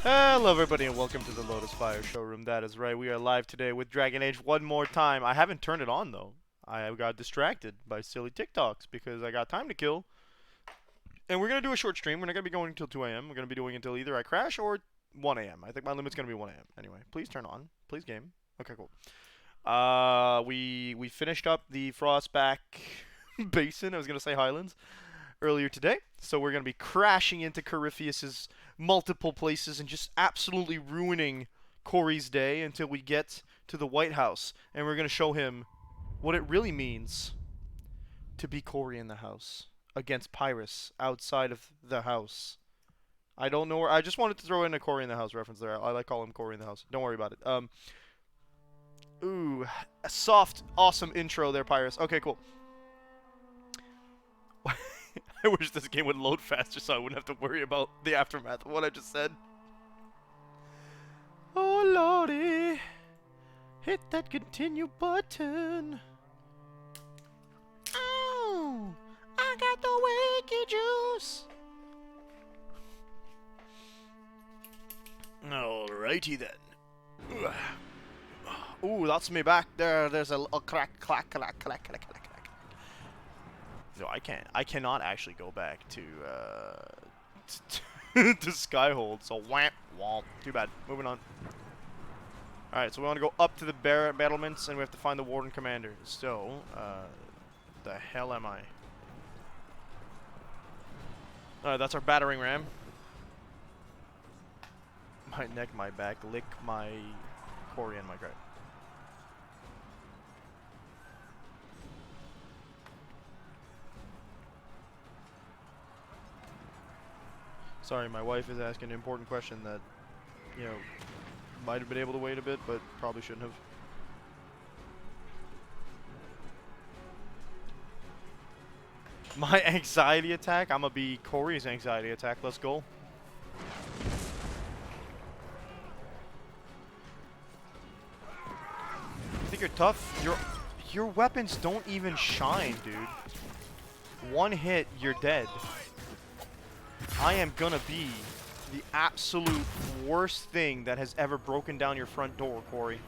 Hello everybody and welcome to the Lotus Fire Showroom. That is right, we are live today with Dragon Age one more time. I haven't turned it on though. I got distracted by silly TikToks because I got time to kill. And we're going to do a short stream. We're not going to be going until 2 a.m. We're going to be doing until either I crash or 1 a.m. I think my limit's going to be 1 a.m. Anyway, please turn on. Please game. Okay, cool. We finished up the Frostback Basin. I was going to say Highlands earlier today. So we're going to be crashing into Corypheus's multiple places and just absolutely ruining Cory's day until we get to the White House. And we're going to show him what it really means to be Cory in the house against Pyrrhus outside of the house. I don't know where. I just wanted to throw in a Cory in the house reference there. I like calling him Cory in the house. Don't worry about it. Ooh, a soft, awesome intro there, Pyrrhus. Okay, cool. I wish this game would load faster so I wouldn't have to worry about the aftermath of what I just said. Oh lordy, hit that continue button. Oh, I got the wakey juice. Alrighty then. Ooh, that's me back there. There's a crack, clack, clack, clack, clack, clack. No, I cannot actually go back to to Skyhold. So whamp, womp. Too bad. Moving on. All right, so we want to go up to the battlements, and we have to find the Warden Commander. So, the hell am I? That's our battering ram. My neck, my back, lick my Cory and my crack. Sorry, my wife is asking an important question that, you know, might have been able to wait a bit, but probably shouldn't have. My anxiety attack? I'm gonna be Cory's anxiety attack. Let's go. You think you're tough? Your weapons don't even shine, dude. One hit, you're dead. I am gonna be the absolute worst thing that has ever broken down your front door, Cory.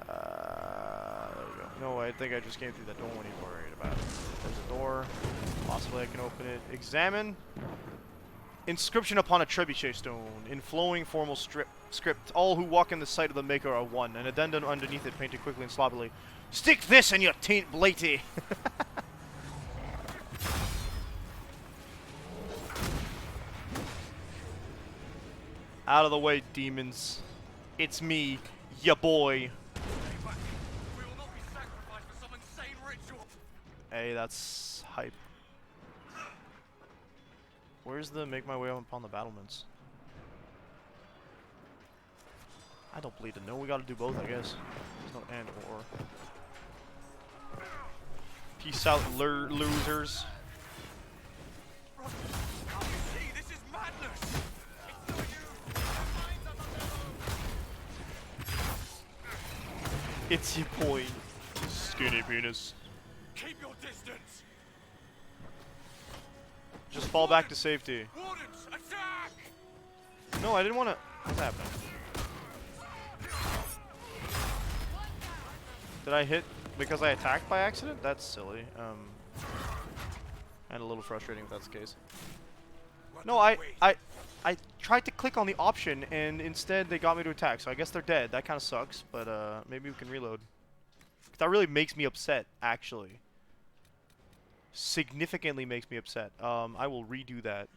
There we go. No, I think I just came through that door. What are you worried about? There's a door. Possibly I can open it. Examine. Inscription upon a trebuchet stone. In flowing formal script. All who walk in the sight of the Maker are one. An addendum underneath it painted quickly and sloppily. Stick this in your taint, Blatey! Out of the way, demons. It's me, ya boy. Hey, that's hype. Where's the make my way up upon the battlements? I don't believe to know. We gotta do both, I guess. There's no and or. Peace out, losers. It's your boy, skinny penis. Keep your distance. Just fall back to safety. Wardens, attack! No, I didn't want to. What's happening? Did I hit because I attacked by accident? That's silly. And a little frustrating if that's the case. No, I tried to click on the option and instead they got me to attack. So I guess they're dead. That kind of sucks, but maybe we can reload. That really makes me upset, actually. Significantly makes me upset. I will redo that.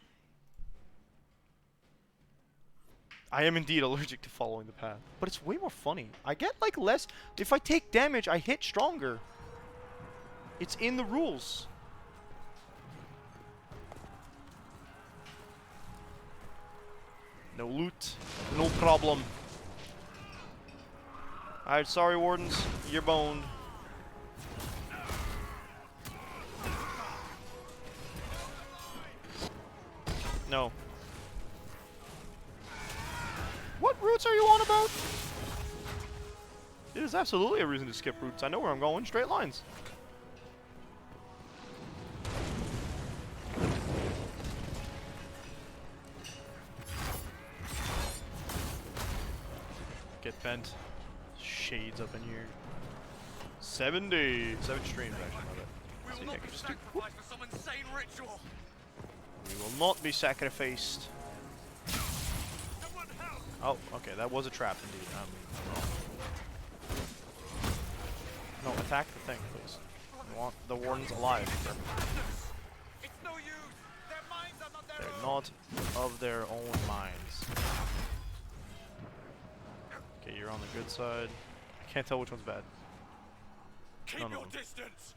I am indeed allergic to following the path. But it's way more funny. I get, like, less... If I take damage, I hit stronger. It's in the rules. No loot. No problem. Alright, sorry, Wardens. You're boned. No. What routes are you on about? It is absolutely a reason to skip routes. I know where I'm going. Straight lines. vent. Shades up in here. 70. 7 streams, actually. Not We See, will I not can be just do- sacrificed for some insane ritual. We will not be sacrificed. Someone help! Oh, okay, that was a trap indeed. No, attack the thing, please. I want the wardens alive. It's no use. Their minds are not their They're own. not of their own minds. Okay, you're on the good side. I can't tell which one's bad. Keep None of your them. distance.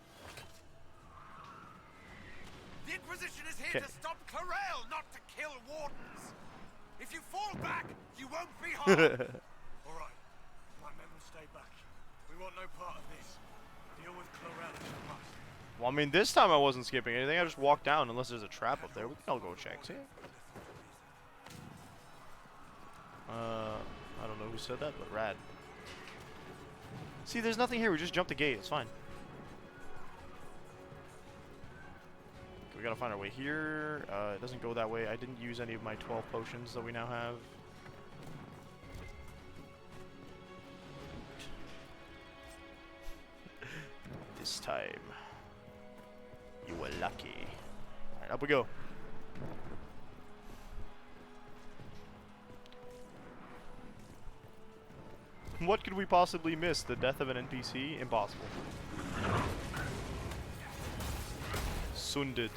The Inquisition is here 'Kay. to stop Clarel, not to kill wardens. If you fall back, you won't be harmed. All right, my men will stay back. We want no part of this. Deal with Clarel as you must. Well, I mean, this time I wasn't skipping anything. I just walked down unless there's a trap up there. We can all go check, see? I don't know who said that, but rad. See, there's nothing here. We just jumped the gate. It's fine. Okay, we gotta find our way here. It doesn't go that way. I didn't use any of my 12 potions that we now have. This time, you were lucky. Alright, up we go. What could we possibly miss? The death of an NPC? Impossible. Sunded.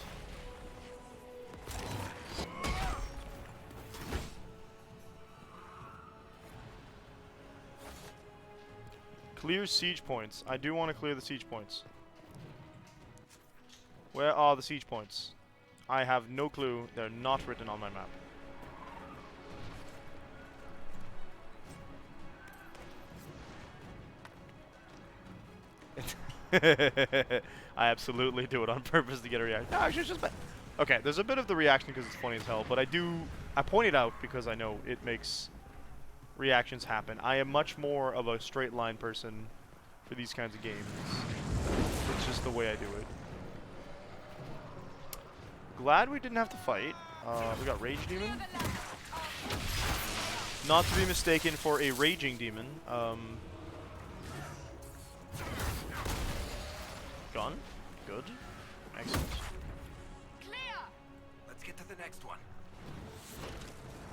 Clear siege points. I do want to clear the siege points. Where are the siege points? I have no clue. They're not written on my map. I absolutely do it on purpose to get a reaction. No, actually, it's just bad. Okay, there's a bit of the reaction because it's funny as hell, but I point it out because I know it makes reactions happen. I am much more of a straight line person for these kinds of games. It's just the way I do it. Glad we didn't have to fight. We got Rage Demon. Not to be mistaken for a Raging Demon. Gun. Good. Excellent. Clear! Let's get to the next one.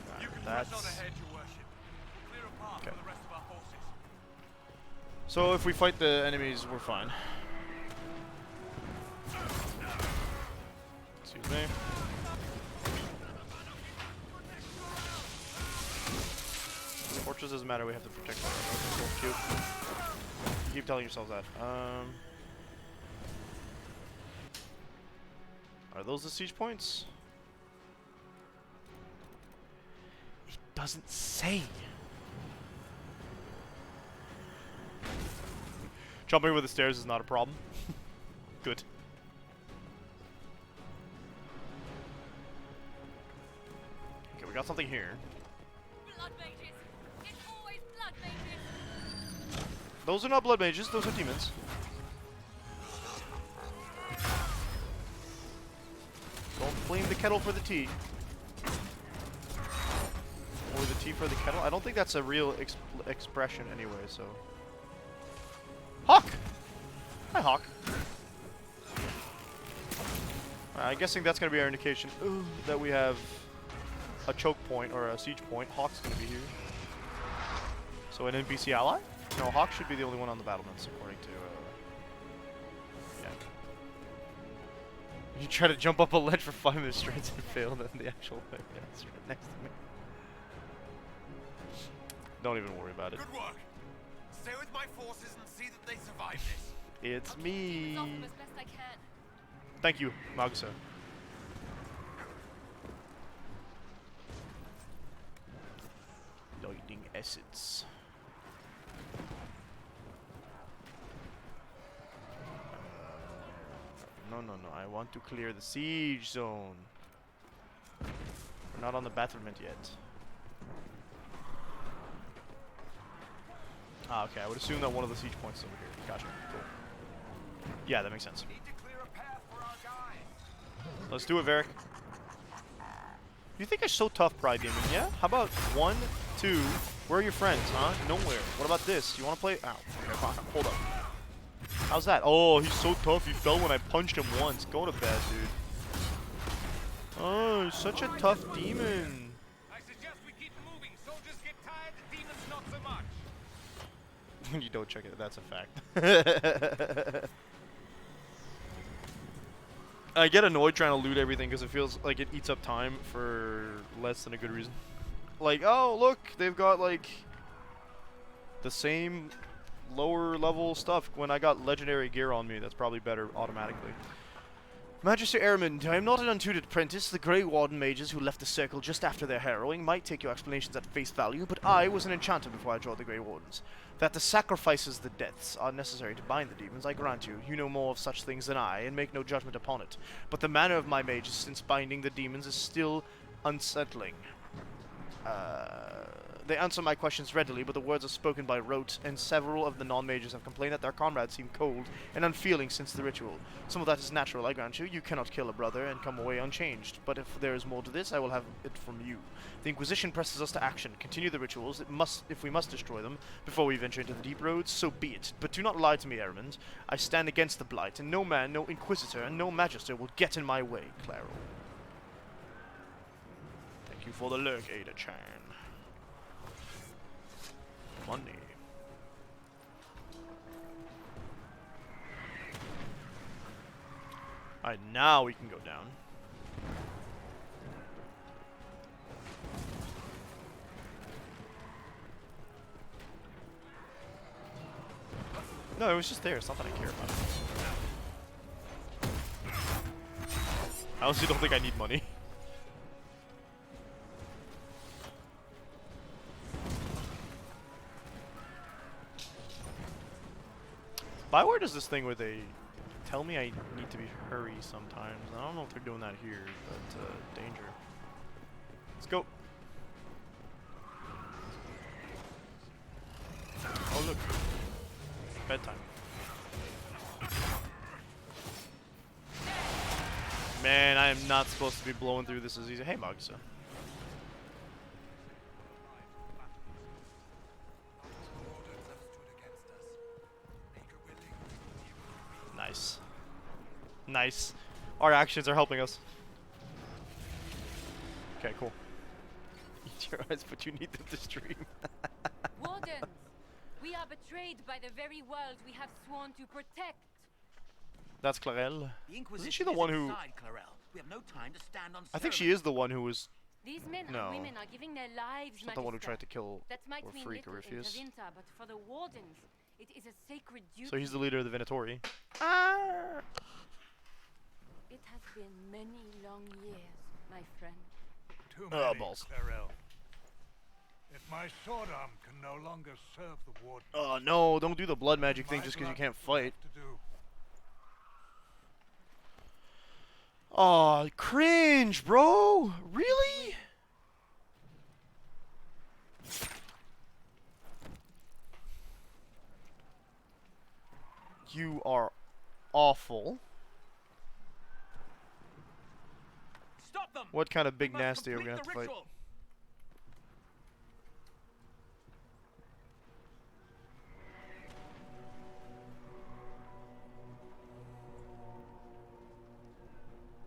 Alright, You can that's... press on ahead, Your Worship. Clear a path Okay. for the rest of our forces. So if we fight the enemies, we're fine. Excuse me. Fortress doesn't matter, we have to protect our okay, cool, cute. Keep telling yourselves that. Are those the siege points? It doesn't say. Jumping over the stairs is not a problem. Good. Okay, we got something here. Blood mages! It's always blood mages! Those are not blood mages, those are demons. Don't blame the kettle for the tea. Or the tea for the kettle. I don't think that's a real expression anyway, so... Hawk! Hi, Hawk. I'm guessing that's going to be our indication that we have a choke point or a siege point. Hawk's going to be here. So an NPC ally? No, Hawk should be the only one on the battlements, according to... yeah. You try to jump up a ledge for 5 minutes straight and fail, then the actual thing. Yeah, it's right next to me. Don't even worry about it. Good work. Stay with my forces and see that they survive this. It's me. Resolve them as best I can. Thank you, Magusa. Lightning essence. No, no, no. I want to clear the siege zone. We're not on the battlement yet. Ah, okay. I would assume that one of the siege points is over here. Gotcha. Cool. Yeah, that makes sense. Need to clear a path for our guy. Let's do it, Varric. You think I'm so tough, Pride Demon? Yeah? How about 1, 2, Where are your friends, huh? Nowhere. What about this? You wanna play? Ow. Okay, fine. Hold up. How's that? Oh, he's so tough. He fell when I punched him once. Go to bed, dude. Oh, he's such a tough demon. I suggest we keep moving. Soldiers get tired, the demons not so much. You don't check it. That's a fact. I get annoyed trying to loot everything because it feels like it eats up time for less than a good reason. Like, oh, look, they've got, like, the same lower level stuff when I got legendary gear on me. That's probably better automatically. Magister Ehrman, I am not an untutored apprentice. The Grey Warden mages who left the circle just after their harrowing might take your explanations at face value, but I was an enchanter before I joined the Grey Wardens. That the sacrifices, the deaths, are necessary to bind the demons, I grant you. You know more of such things than I, and make no judgment upon it. But the manner of my mages since binding the demons is still unsettling. They answer my questions readily, but the words are spoken by rote, and several of the non-mages have complained that their comrades seem cold and unfeeling since the ritual. Some of that is natural, I grant you. You cannot kill a brother and come away unchanged. But if there is more to this, I will have it from you. The Inquisition presses us to action. Continue the rituals. If we must destroy them before we venture into the deep roads, so be it. But do not lie to me, Ehrman. I stand against the Blight, and no man, no Inquisitor, and no Magister will get in my way, Claro. Thank you for the lurk, Ada-chan. Money. Alright, now we can go down. No, it was just there. It's not that I care about it. I honestly don't think I need money. Bioware does this thing where they tell me I need to be hurry sometimes. I don't know if they're doing that here, but danger. Let's go. Oh look, bedtime. Man, I am not supposed to be blowing through this as easy. Hey, Mugs. Nice. Nice. Our actions are helping us. Okay, cool. Eat your eyes, but you need them to stream. Wardens, we are betrayed by the very world we have sworn to protect. That's Clarel. The Inquisition Isn't she the one who... inside, Clarel. We have no time to stand on I think she is the one who was... These men No. and women are giving their lives, She's not the one who Magister. tried to kill That might or mean free little in Corypheus. Tavinta, but for the Wardens, it is a sacred duty. So he's the leader of the Venatori. It has been many long years, my friend. Too Oh, many, balls. Clarel. If my sword arm can no longer serve the warden, Oh no, don't do the blood magic thing my just because you blood can't fight. will have to do. Oh, cringe, bro! Really? You are awful. Stop them! What kind of big We must nasty are we gonna complete have to the fight? ritual.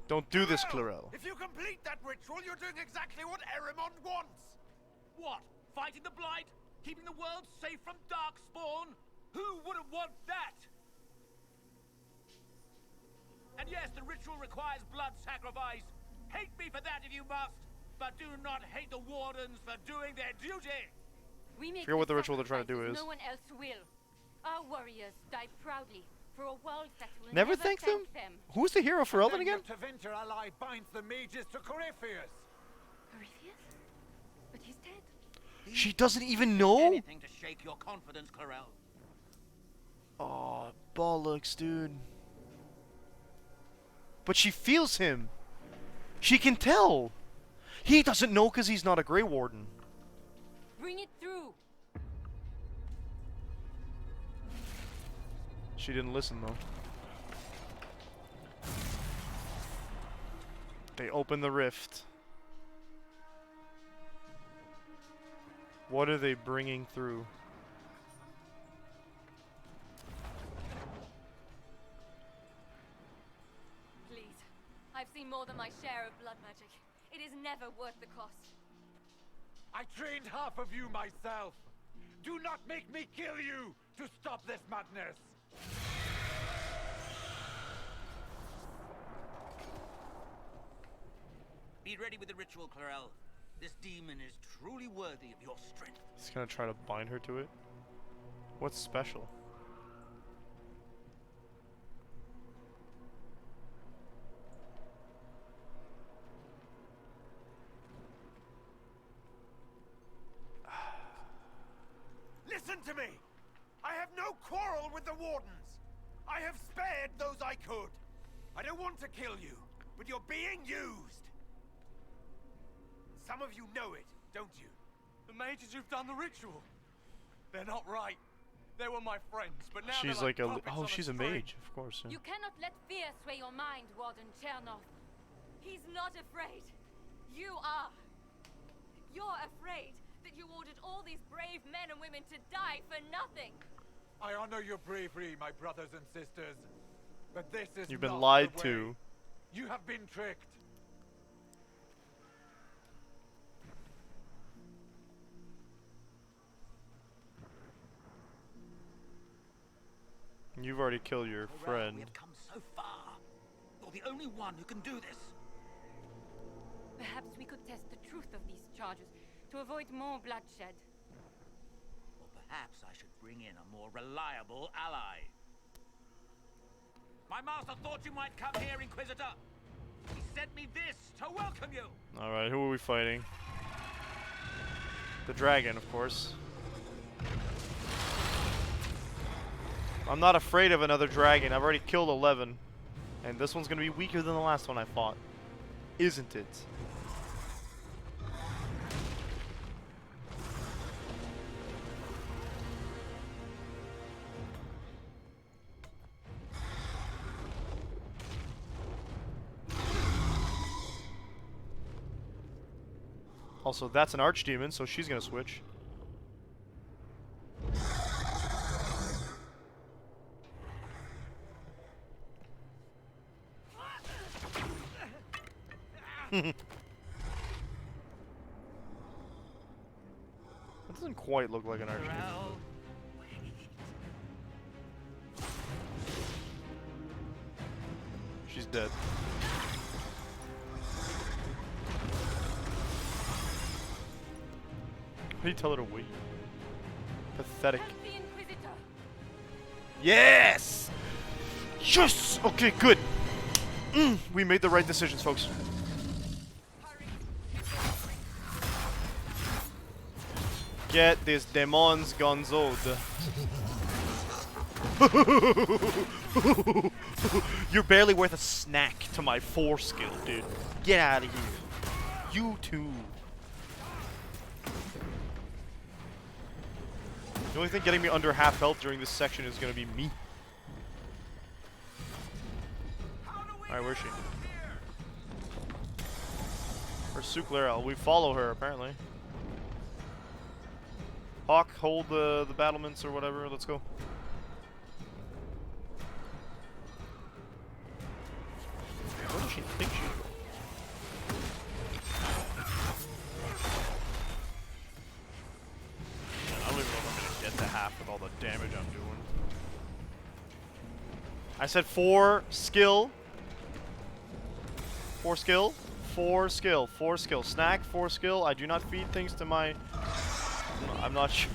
Don't do this, Clarel. If you complete that ritual, you're doing exactly what Ehrman wants. What? Fighting the Blight? Keeping the world safe from Darkspawn? Who wouldn't want that? And yes, the ritual requires blood sacrifice. Hate me for that if you must, but do not hate the Wardens for doing their duty. We make Forget what the ritual they're trying to do sacrifices is. No one else will. Our warriors die proudly for a world that will Never thank them? Who's the hero for Elven again? Tavinta ally binds the mages to Corypheus. Corypheus? But he's dead. She doesn't even know? Anything to shake your confidence, Clarel. Oh, bollocks, dude. But she feels him. She can tell. He doesn't know because he's not a Grey Warden. Bring it through. She didn't listen, though. They open the rift. What are they bringing through? Please. I've seen more than my share of blood magic. It is never worth the cost. I trained half of you myself. Do not make me kill you to stop this madness. Be ready with the ritual, Clarel. This demon is truly worthy of your strength. He's gonna try to bind her to it. What's special? Listen to me! I have no quarrel with the Wardens. I have spared those I could. I don't want to kill you, but you're being used. Some of you know it, don't you? The mages who've done the ritual. They're not right. They were my friends, but now She's they're like a. puppets Oh, on she's a string. mage, of course. Yeah. You cannot let fear sway your mind, Warden Chernov. He's not afraid. You are. You're afraid that you ordered all these brave men and women to die for nothing. I honor your bravery, my brothers and sisters. But this is You've been not lied the way. to. You have been tricked. You've already killed your Clarel, friend. we have come so far. You're the only one who can do this. Perhaps we could test the truth of these charges to avoid more bloodshed. Or perhaps I should bring in a more reliable ally. My master thought you might come here, Inquisitor. He sent me this to welcome you. Alright, who are we fighting? The dragon, of course. I'm not afraid of another dragon. I've already killed 11. And this one's gonna be weaker than the last one I fought. Isn't it? Also, that's an archdemon, so she's gonna switch. That doesn't quite look like an archdemon. Clarel, She's dead. How do you tell her to wait? Pathetic. Help the Inquisitor! Yes! Yes! Okay, good. We made the right decisions, folks. Get these demons gonzoed. You're barely worth a snack to my 4 skill, dude. Get out of here. You too. The only thing getting me under half health during this section is gonna be me. Alright, where's she? Where's Suklarel? We follow her, apparently. Hawk, hold the battlements or whatever. Let's go. Where does she think she's going? Man, I don't even know if I'm gonna get to half with all the damage I'm doing. I said 4 skill. 4 skill. 4 skill. 4 skill. Snack, 4 skill. I do not feed things to my... I'm not sure.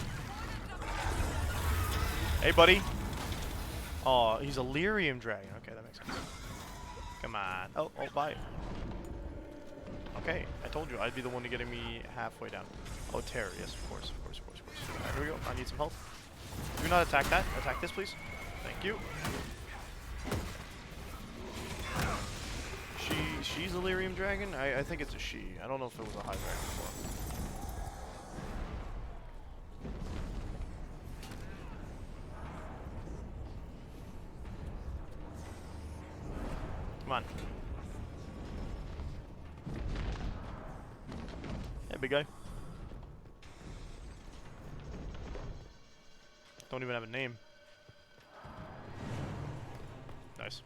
Hey, buddy. Oh, he's a lyrium dragon. Okay, that makes sense. Come on. Oh, bye. Okay, I told you I'd be the one to getting me halfway down. Oh, terror. Yes, of course, of course, of course, of course. Alright, here we go. I need some help. Do not attack that. Attack this, please. Thank you. She's a lyrium dragon? I think it's a she. I don't know if it was a high dragon before. Come on. Yeah, big guy. Don't even have a name. Nice.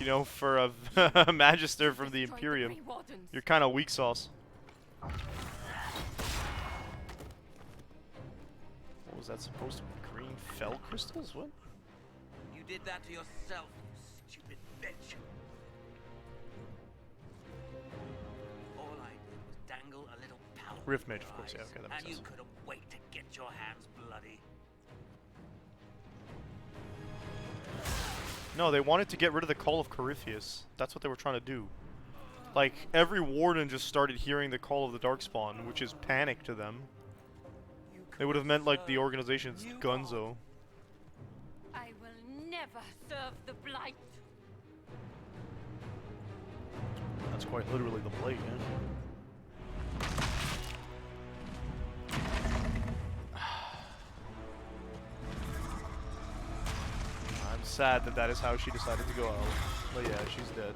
You know, for a Magister from the Destroyed Imperium, Grey Wardens. you're kind of weak sauce. What was that supposed to be? Green fell crystals? What? You did that to yourself, you stupid bitch. All I did was dangle a little powder Rift in Mage, your of course, yeah, eyes, okay, that makes and you sense. couldn't wait to get your hands bloody. No, they wanted to get rid of the Call of Corypheus. That's what they were trying to do. Like, every warden just started hearing the Call of the Darkspawn, which is panic to them. It would have meant, like, the organization's gunzo. I will never serve the Blight. That's quite literally the Blade, yeah. I'm sad that that is how she decided to go out. But yeah, she's dead.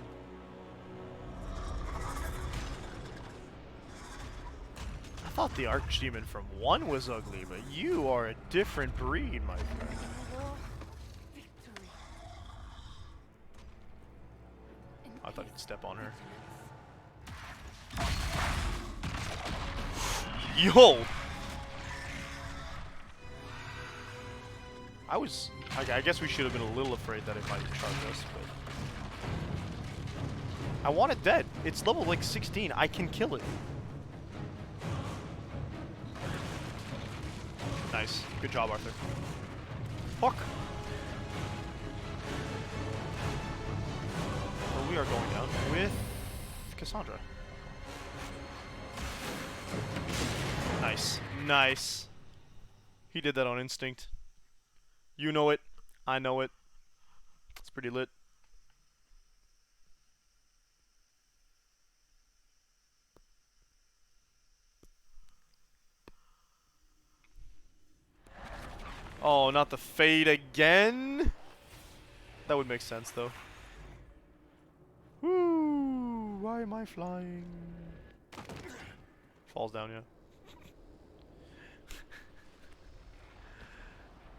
I thought the Archdemon from 1 was ugly, but you are a different breed, my friend. Your victory. I thought he'd step on her. Yo! I guess we should have been a little afraid that it might charge us, but... I want it dead. It's level, like, 16. I can kill it. Nice. Good job, Arthur. Fuck! Well, we are going down with Cassandra. Nice. Nice. He did that on instinct. You know it. I know it. It's pretty lit. Oh, not the fade again? That would make sense, though. Woo! Why am I flying? Falls down, yeah.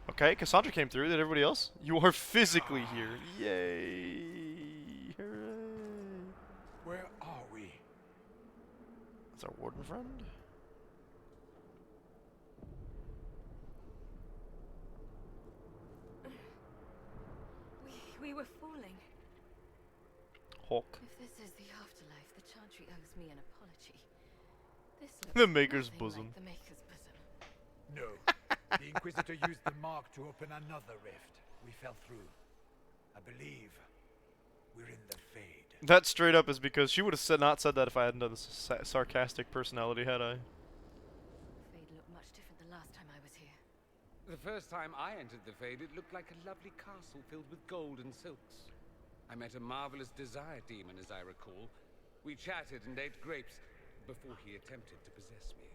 Okay, Cassandra came through. Did everybody else? You are physically here. Yay! Hooray! Where are we? That's our warden friend. We were falling. Hawk. If this is the afterlife, the Chantry owes me an apology. This The looks Maker's nothing bosom. Like the Maker's bosom. No. The Inquisitor used the mark to open another rift. We fell through. I believe we're in the Fade. That straight up is because she would have not said that if I hadn't done this sarcastic personality, had I? Fade looked much different the last time I was here. The first time I entered the Fade, it looked like a lovely castle filled with gold and silks. I met a marvelous desire demon, as I recall. We chatted and ate grapes before he attempted to possess me.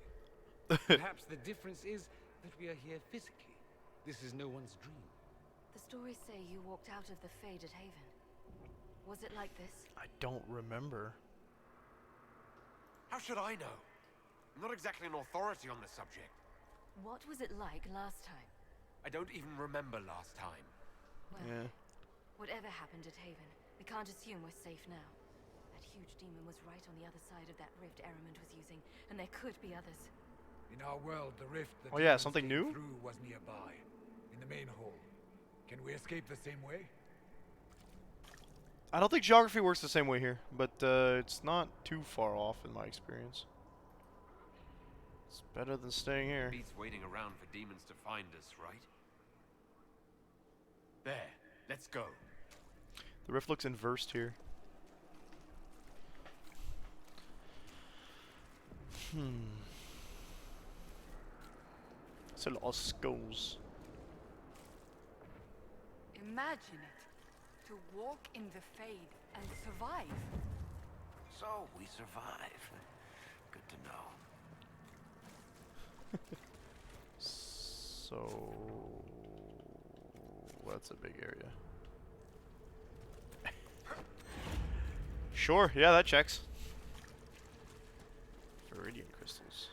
Perhaps the difference is that we are here physically. This is no one's dream. The stories say you walked out of the Fade at Haven. Was it like this? I don't remember. How should I know? I'm not exactly an authority on the subject. What was it like last time? I don't even remember last time. Well, Yeah. whatever happened at Haven, we can't assume we're safe now. That huge demon was right on the other side of that rift Eramond was using, and there could be others. In our world, the rift that Oh yeah, demons something came new? through was nearby, in the main hall. Can we escape the same way? I don't think geography works the same way here, but it's not too far off in my experience. It's better than staying here. Beats waiting around for demons to find us, right? There. Let's go. The rift looks inversed here. It's a lot of skulls. Imagine it. To walk in the Fade and survive. So, we survive. Good to know. So that's a big area. Sure, yeah, that checks. Viridian crystals.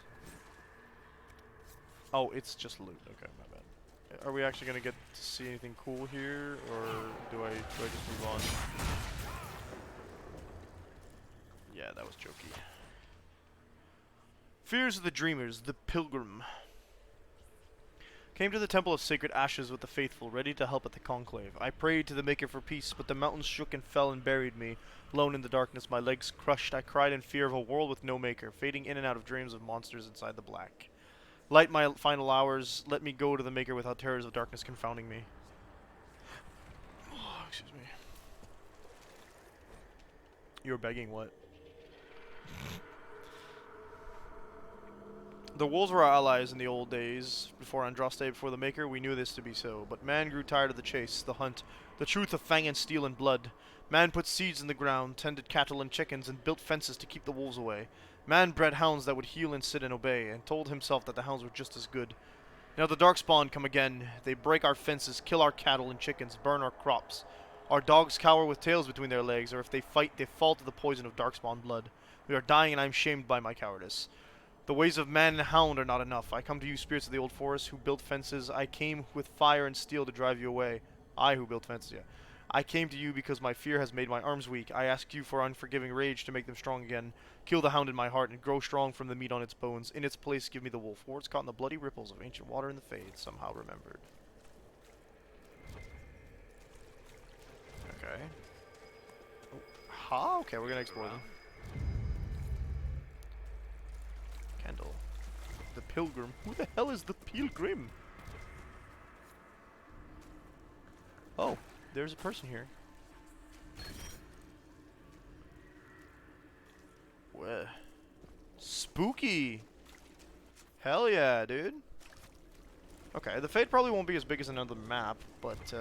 Oh, it's just loot. Okay, my bad. Are we actually gonna get to see anything cool here, or do I just move on? Yeah, that was jokey. Fears of the Dreamers, the Pilgrim. Came to the Temple of Sacred Ashes with the faithful, ready to help at the conclave. I prayed to the Maker for peace, but the mountains shook and fell and buried me. Alone in the darkness, my legs crushed, I cried in fear of a world with no maker, fading in and out of dreams of monsters inside the black. Light my final hours, let me go to the Maker without terrors of darkness confounding me. Oh, excuse me. You're begging what? The wolves were our allies in the old days. Before Andraste, before the Maker, we knew this to be so. But man grew tired of the chase, the hunt, the truth of fang and steel and blood. Man put seeds in the ground, tended cattle and chickens, and built fences to keep the wolves away. Man bred hounds that would heel and sit and obey, and told himself that the hounds were just as good. Now the Darkspawn come again. They break our fences, kill our cattle and chickens, burn our crops. Our dogs cower with tails between their legs, or if they fight, they fall to the poison of Darkspawn blood. We are dying, and I am shamed by my cowardice. The ways of man and hound are not enough. I come to you, spirits of the old forest, who built fences. I came with fire and steel to drive you away. I who built fences, yeah. I came to you because my fear has made my arms weak. I ask you for unforgiving rage to make them strong again. Kill the hound in my heart and grow strong from the meat on its bones. In its place, give me the wolf. Words caught in the bloody ripples of ancient water in the fade, somehow remembered. Okay. Oh, ha, okay, we're gonna explore them. Candle. The Pilgrim. Who the hell is the Pilgrim? Oh, there's a person here. Where? Spooky! Hell yeah, dude. Okay, the Fade probably won't be as big as another map, but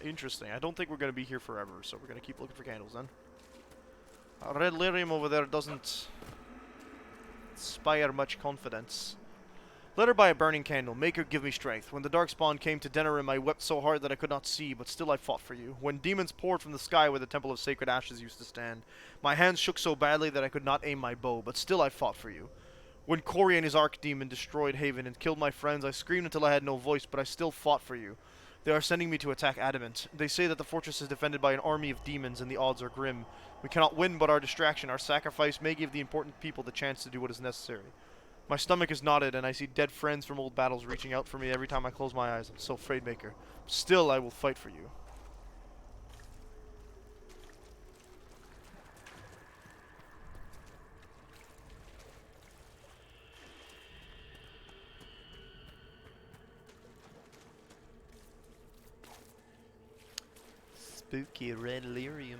interesting. I don't think we're gonna be here forever, so we're gonna keep looking for candles then. Red lyrium over there doesn't inspire much confidence. Lit her by a burning candle, Maker, give me strength. When the Darkspawn came to Denerim, I wept so hard that I could not see, but still I fought for you. When demons poured from the sky where the Temple of Sacred Ashes used to stand, my hands shook so badly that I could not aim my bow, but still I fought for you. When Cory and his Archdemon destroyed Haven and killed my friends, I screamed until I had no voice, but I still fought for you. They are sending me to attack Adamant. They say that the fortress is defended by an army of demons and the odds are grim. We cannot win, but our distraction, our sacrifice, may give the important people the chance to do what is necessary. My stomach is knotted, and I see dead friends from old battles reaching out for me every time I close my eyes. I'm so afraid, Maker. Still, I will fight for you. Spooky red lyrium.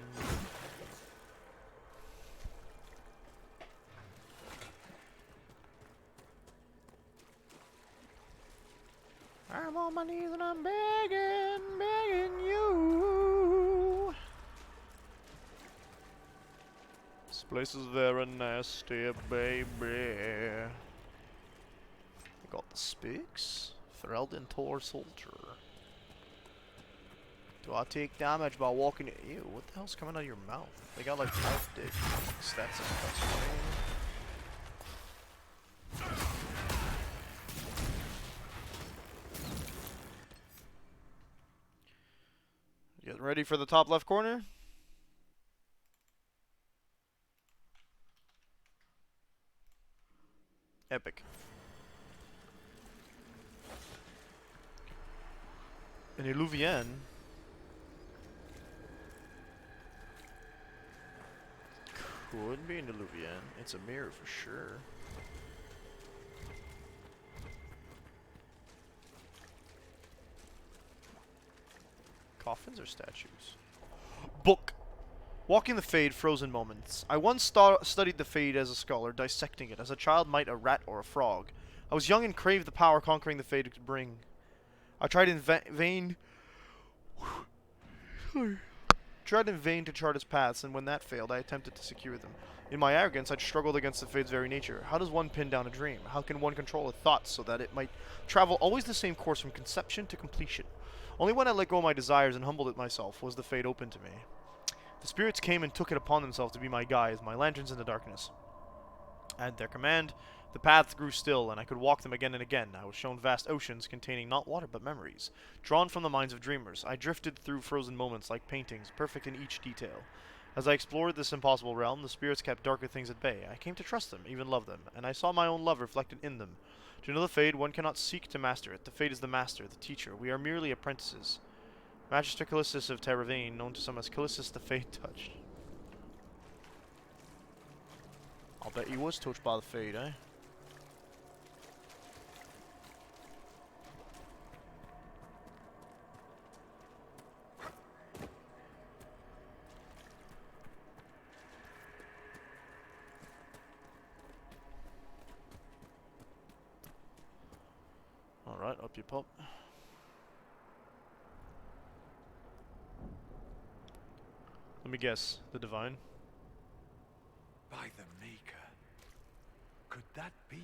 I'm on my knees and I'm begging, begging you. This place is very nasty, baby. We got the spooks. Threlled Tor Soldier. Do I take damage by walking? Ew, what the hell's coming out of your mouth? They got like mouth dick. That's funny. Get ready for the top left corner. Epic. An Illuvian. Could be an Illuvian. It's a mirror for sure. Coffins or statues? Book! Walking the Fade, Frozen Moments. I once studied the Fade as a scholar, dissecting it, as a child might a rat or a frog. I was young and craved the power conquering the Fade could bring. I tried in vain... tried in vain to chart its paths, and when that failed, I attempted to secure them. In my arrogance, I struggled against the Fade's very nature. How does one pin down a dream? How can one control a thought so that it might travel always the same course from conception to completion? Only when I let go of my desires and humbled it myself was the Fade open to me. The spirits came and took it upon themselves to be my guides, my lanterns in the darkness. At their command, The paths grew still, and I could walk them again and again. I was shown vast oceans containing not water but memories, drawn from the minds of dreamers. I drifted through frozen moments like paintings, perfect in each detail. As I explored this impossible realm, the spirits kept darker things at bay. I came to trust them, even love them, and I saw my own love reflected in them. To know the Fade, one cannot seek to master it. The Fade is the master, the teacher. We are merely apprentices. Magister Callistus of Terravane, known to some as Callistus the Fade Touched. I'll bet he was touched by the Fade, eh? Alright, up you pop. Let me guess, the Divine. By the Maker. Could that be?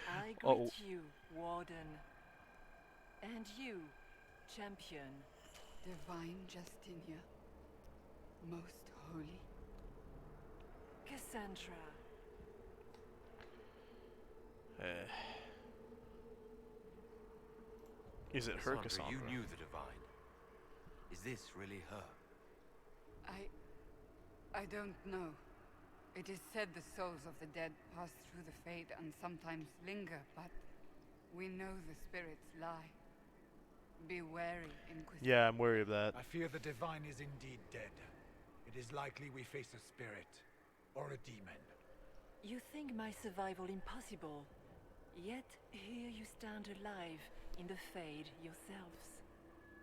I greet Uh-oh. you, Warden. And you, Champion. Divine Justinia. Most Holy. Cassandra. Is it her, Cassandra, Cassandra? you knew the Divine. Is this really her? I don't know. It is said the souls of the dead pass through the Fade and sometimes linger, but we know the spirits lie. Be wary, Inquisitor. Yeah, I'm worried of that. I fear the Divine is indeed dead. It is likely we face a spirit, or a demon. You think my survival impossible, yet here you stand alive in the Fade yourselves.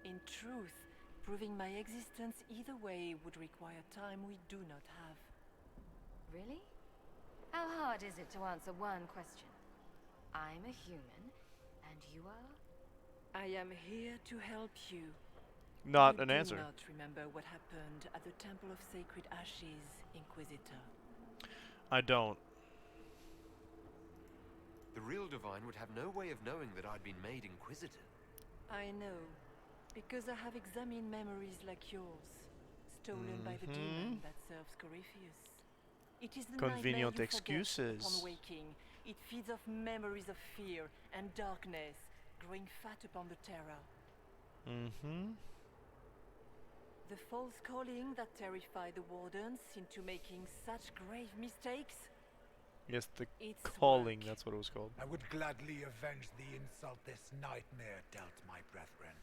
In truth, proving my existence either way would require time we do not have. Really? How hard is it to answer one question? I'm a human, and you are? I am here to help you. Not You an do answer. not remember what happened at the Temple of Sacred Ashes, Inquisitor. I don't. The real Divine would have no way of knowing that I'd been made Inquisitor. I know, because I have examined memories like yours, stolen by the demon that serves Corypheus. It is the Convenient nightmare you forget excuses. upon waking. It feeds off memories of fear and darkness, growing fat upon the terror. The false calling that terrified the wardens into making such grave mistakes? Yes, the It's calling, work. that's what it was called. I would gladly avenge the insult this nightmare dealt my brethren.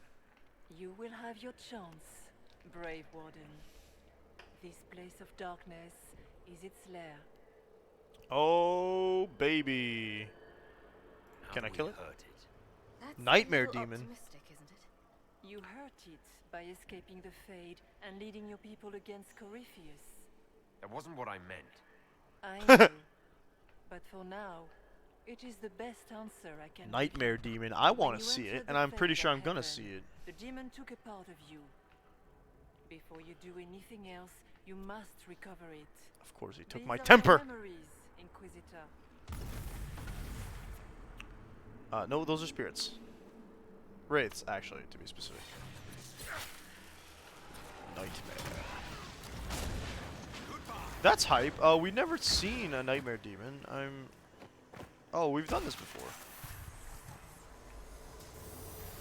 You will have your chance, brave warden. This place of darkness is its lair. Oh, baby. Can I kill it? Hurt it. That's Nightmare a little demon. optimistic, isn't it? You hurt it by escaping the Fade and leading your people against Corypheus. That wasn't what I meant. I know. But for now, it is the best answer I can Nightmare give you. demon. I When want you to see entered it, the and I'm pretty Fade sure of I'm gonna heaven, see it. The demon took a part of you. Before you do anything else, you must recover it. Of course, he took These my are temper. memories, Inquisitor. No, those are spirits. Wraiths, actually, to be specific. Nightmare. That's hype. We've never seen a nightmare demon. Oh, we've done this before.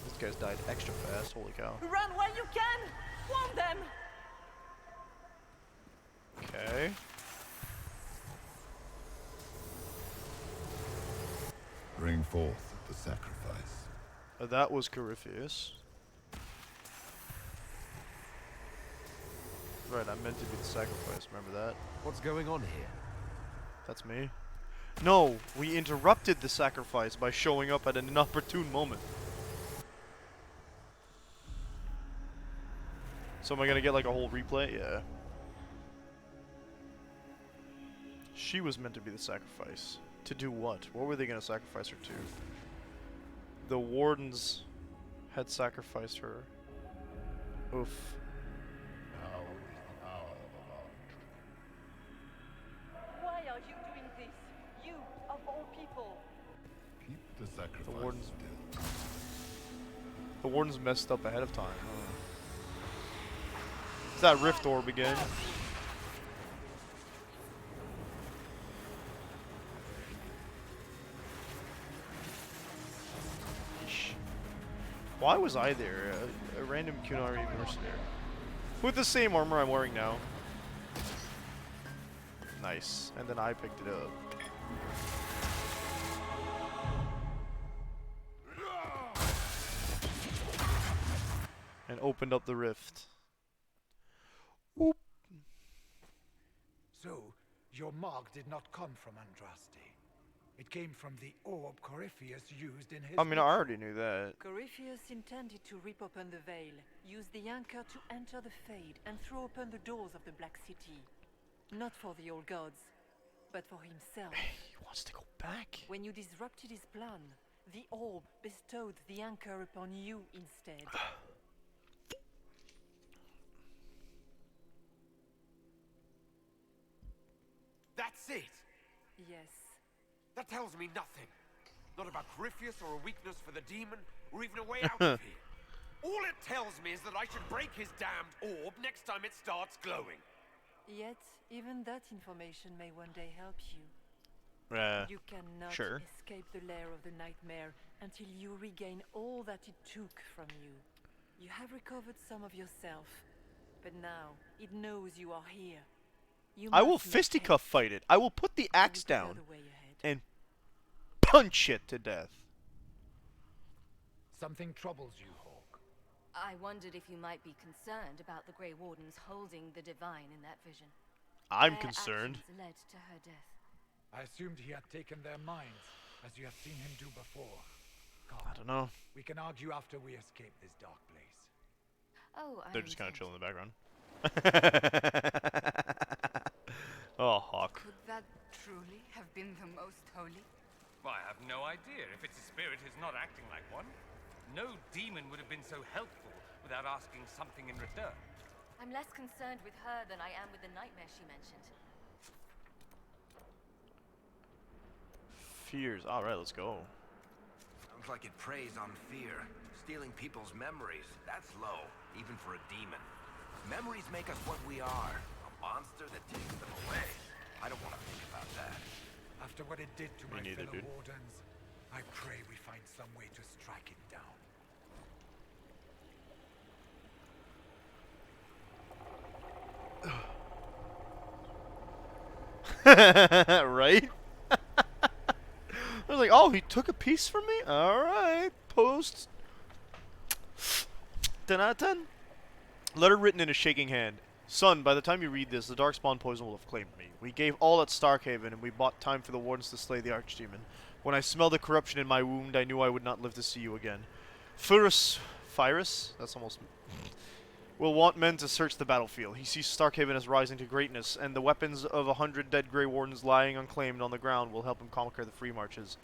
This guy's died extra fast. Holy cow. Run while you can! Warn them! Okay. Bring forth the sacrifice. That was Corypheus. Right, I meant to be the sacrifice. Remember that? What's going on here? That's me. No, we interrupted the sacrifice by showing up at an inopportune moment. So am I gonna get like a whole replay? Yeah. She was meant to be the sacrifice. To do what? What were they gonna sacrifice her to? The wardens had sacrificed her. Oof. Why are you doing this? You, of all people. Keep the sacrifice wardens- still. The wardens messed up ahead of time. Is that rift orb again? Why was I there? A random Kunari mercenary. With the same armor I'm wearing now. Nice. And then I picked it up. And opened up the rift. Whoop. So, your mark did not come from Andraste. It came from the orb Corypheus used in his I mean, I already knew that. Corypheus intended to rip open the veil, use the anchor to enter the Fade, and throw open the doors of the Black City. Not for the old gods, but for himself. He wants to go back. When you disrupted his plan, the orb bestowed the anchor upon you instead. That's it! Yes. That tells me nothing. Not about Corypheus or a weakness for the demon, or even a way out of here. All it tells me is that I should break his damned orb next time it starts glowing. Yet, even that information may one day help you. You cannot sure. escape the lair of the nightmare until you regain all that it took from you. You have recovered some of yourself, but now it knows you are here. I will fisticuff fight it. I will put the axe down and punch it to death. Something troubles you, Hawk. I wondered if you might be concerned about the Grey Wardens holding the divine in that vision. I'm Their concerned. actions led to her death. I assumed he had taken their minds, as you have seen him do before. Come, I don't know. we can argue after we escape this dark place. Oh, They're just kind of chilling in the background. Oh, Hawk. Could that truly have been the most holy? Well, I have no idea. If it's a spirit, it's not acting like one. No demon would have been so helpful without asking something in return. I'm less concerned with her than I am with the nightmare she mentioned. Fears. Alright, let's go. Sounds like it preys on fear. Stealing people's memories. That's low, even for a demon. Memories make us what we are. A monster that takes them away. I don't want to think about that. After what it did to my neither, fellow dude. wardens, I pray we find some way to strike it down. Right? I was like, oh, he took a piece from me? Alright. Post. 10 out of 10. Letter written in a shaking hand. Son, by the time you read this, the Darkspawn poison will have claimed me. We gave all at Starkhaven, and we bought time for the Wardens to slay the Archdemon. When I smelled the corruption in my wound, I knew I would not live to see you again. Fyrus? That's almost... will want men to search the battlefield. He sees Starkhaven as rising to greatness, and the weapons of 100 dead Grey Wardens lying unclaimed on the ground will help him conquer the free marches.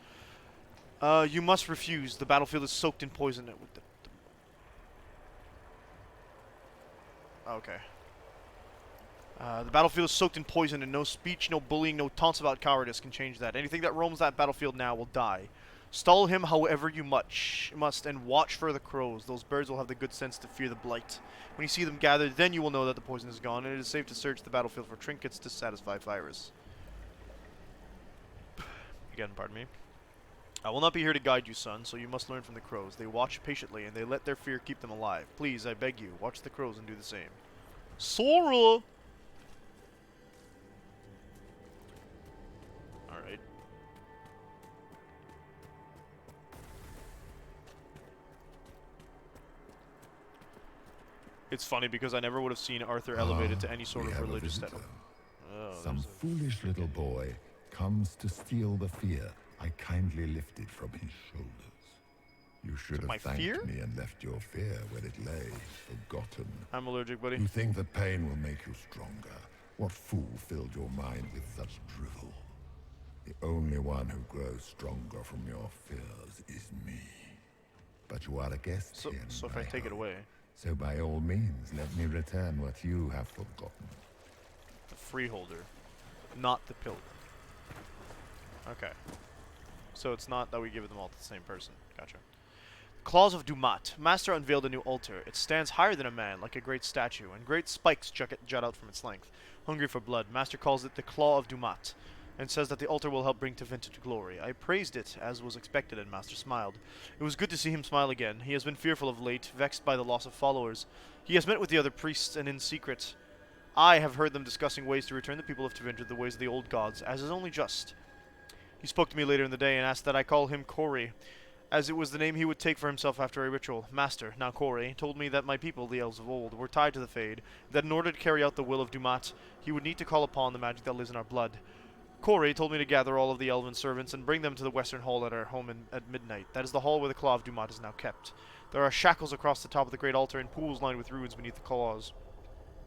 You must refuse. The battlefield is soaked in poison. Okay. The battlefield is soaked in poison, and no speech, no bullying, no taunts about cowardice can change that. Anything that roams that battlefield now will die. Stall him however you must, and watch for the crows. Those birds will have the good sense to fear the blight. When you see them gathered, then you will know that the poison is gone, and it is safe to search the battlefield for trinkets to satisfy Virus. Again, pardon me. I will not be here to guide you, son, so you must learn from the crows. They watch patiently, and they let their fear keep them alive. Please, I beg you, watch the crows and do the same. Sora! Alright. It's funny because I never would have seen Arthur elevated to any sort We of have a religious visitor. status. Oh, Some foolish little boy comes to steal the fear I kindly lifted from his shoulders. You should My have thanked fear? me and left your fear where it lay, forgotten. I'm allergic, buddy. You think that pain will make you stronger? What fool filled your mind with such drivel? The only one who grows stronger from your fears is me. But you are a guest So here, if I my take it home. away, So by all means, let me return what you have forgotten. the freeholder, not the pilgrim. Okay. So it's not that we give them all to the same person. Gotcha. Claws of Dumat. Master unveiled a new altar. It stands higher than a man, like a great statue, and great spikes jut out from its length. Hungry for blood, Master calls it the Claw of Dumat. and says that the altar will help bring Tevinter to glory. I praised it, as was expected, and Master smiled. It was good to see him smile again. He has been fearful of late, vexed by the loss of followers. He has met with the other priests, and in secret. I have heard them discussing ways to return the people of Tevinter to the ways of the old gods, as is only just. He spoke to me later in the day and asked that I call him Cory, as it was the name he would take for himself after a ritual. Master, now Cory, told me that my people, the elves of old, were tied to the Fade, that in order to carry out the will of Dumat, he would need to call upon the magic that lives in our blood. Cory told me to gather all of the elven servants and bring them to the western hall at our home at midnight. That is the hall where the Claw of Dumat is now kept. There are shackles across the top of the great altar and pools lined with ruins beneath the claws.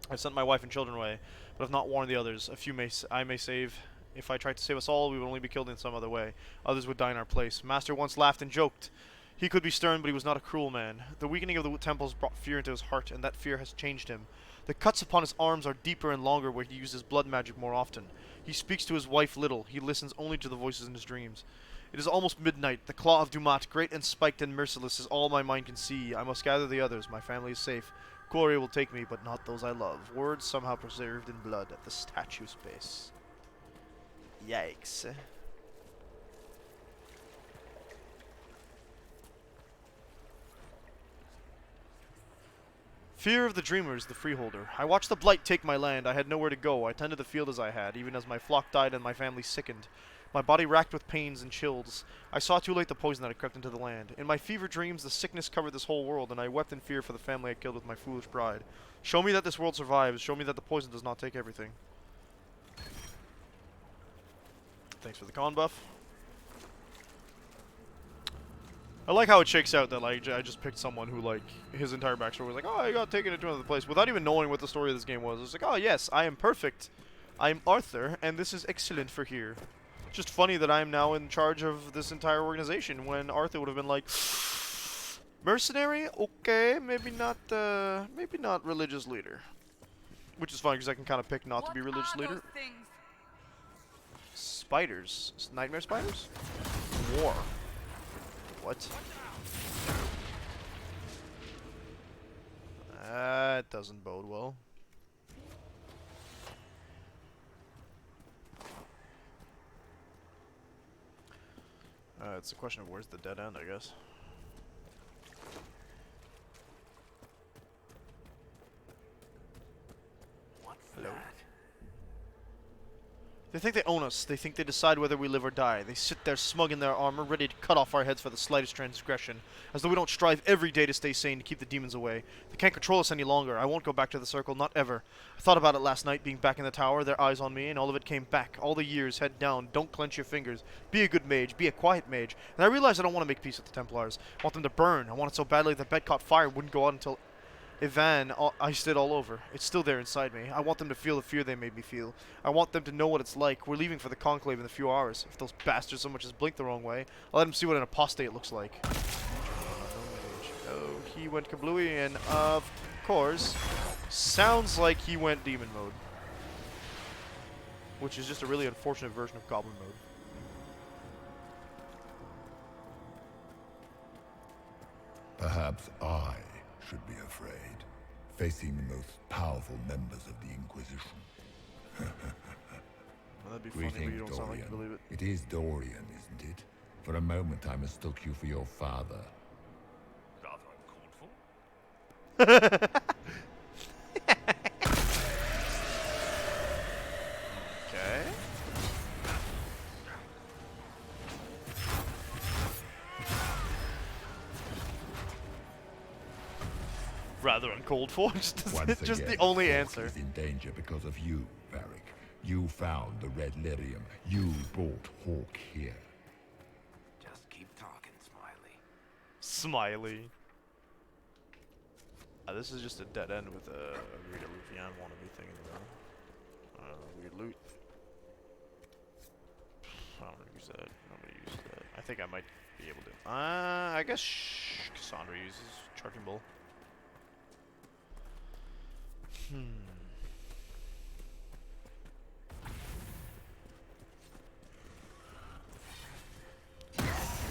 I sent my wife and children away, but have not warned the others. A few I may save. If I tried to save us all, we would only be killed in some other way. Others would die in our place. Master once laughed and joked. He could be stern, but he was not a cruel man. The weakening of the temples brought fear into his heart, and that fear has changed him. The cuts upon his arms are deeper and longer where he uses blood magic more often. He speaks to his wife little. He listens only to the voices in his dreams. It is almost midnight. The Claw of Dumat, great and spiked and merciless, is all my mind can see. I must gather the others. My family is safe. Cory will take me, but not those I love. Words somehow preserved in blood at the statue's base. Yikes. Fear of the dreamers, the freeholder. I watched the blight take my land. I had nowhere to go. I tended the field as I had, even as my flock died and my family sickened. My body racked with pains and chills. I saw too late the poison that had crept into the land. In my fever dreams, the sickness covered this whole world, and I wept in fear for the family I killed with my foolish pride. Show me that this world survives. Show me that the poison does not take everything. Thanks for the con buff. I like how it shakes out that, like, I just picked someone who, like, his entire backstory was like, oh, I got taken into another place, without even knowing what the story of this game was. It was like, oh, yes, I am perfect. I am Arthur, and this is excellent for here. It's just funny that I am now in charge of this entire organization, when Arthur would have been like, mercenary? Okay, maybe not religious leader. Which is fine, because I can kind of pick not to be religious leader. Spiders. Nightmare spiders? War. What? That doesn't bode well. It's a question of where's the dead end, I guess. What's Hello? that? They think they own us. They think they decide whether we live or die. They sit there smug in their armor, ready to cut off our heads for the slightest transgression, as though we don't strive every day to stay sane to keep the demons away. They can't control us any longer. I won't go back to the circle, not ever. I thought about it last night, being back in the tower, their eyes on me, and all of it came back. All the years, head down, don't clench your fingers. Be a good mage, be a quiet mage. And I realized I don't want to make peace with the Templars. I want them to burn. I want it so badly that bed caught fire wouldn't go out until Ivan iced it all over. It's still there inside me. I want them to feel the fear they made me feel. I want them to know what it's like. We're leaving for the Conclave in a few hours. If those bastards so much as blink the wrong way, I'll let them see what an apostate looks like. Oh, he went kablooey, and of course, sounds like he went demon mode. Which is just a really unfortunate version of goblin mode. Perhaps I should be afraid, facing the most powerful members of the Inquisition. Well, that'd be funny, but you don't sound like you believe it. It is Dorian, isn't it? For a moment I mistook you for your father. Rather uncalled for. Okay. Rather uncalled for. just the only Cory answer. is in danger because of you, Varric. You found the Red Lyrium. You brought Hawk here. Just keep talking, Smiley. Smiley. This is just a dead end with a Rita Lufian wannabe thing in the middle. Weird loot. I'm gonna use that. I'm gonna use that. I think I might be able to. I guess Cassandra uses Charging Bull.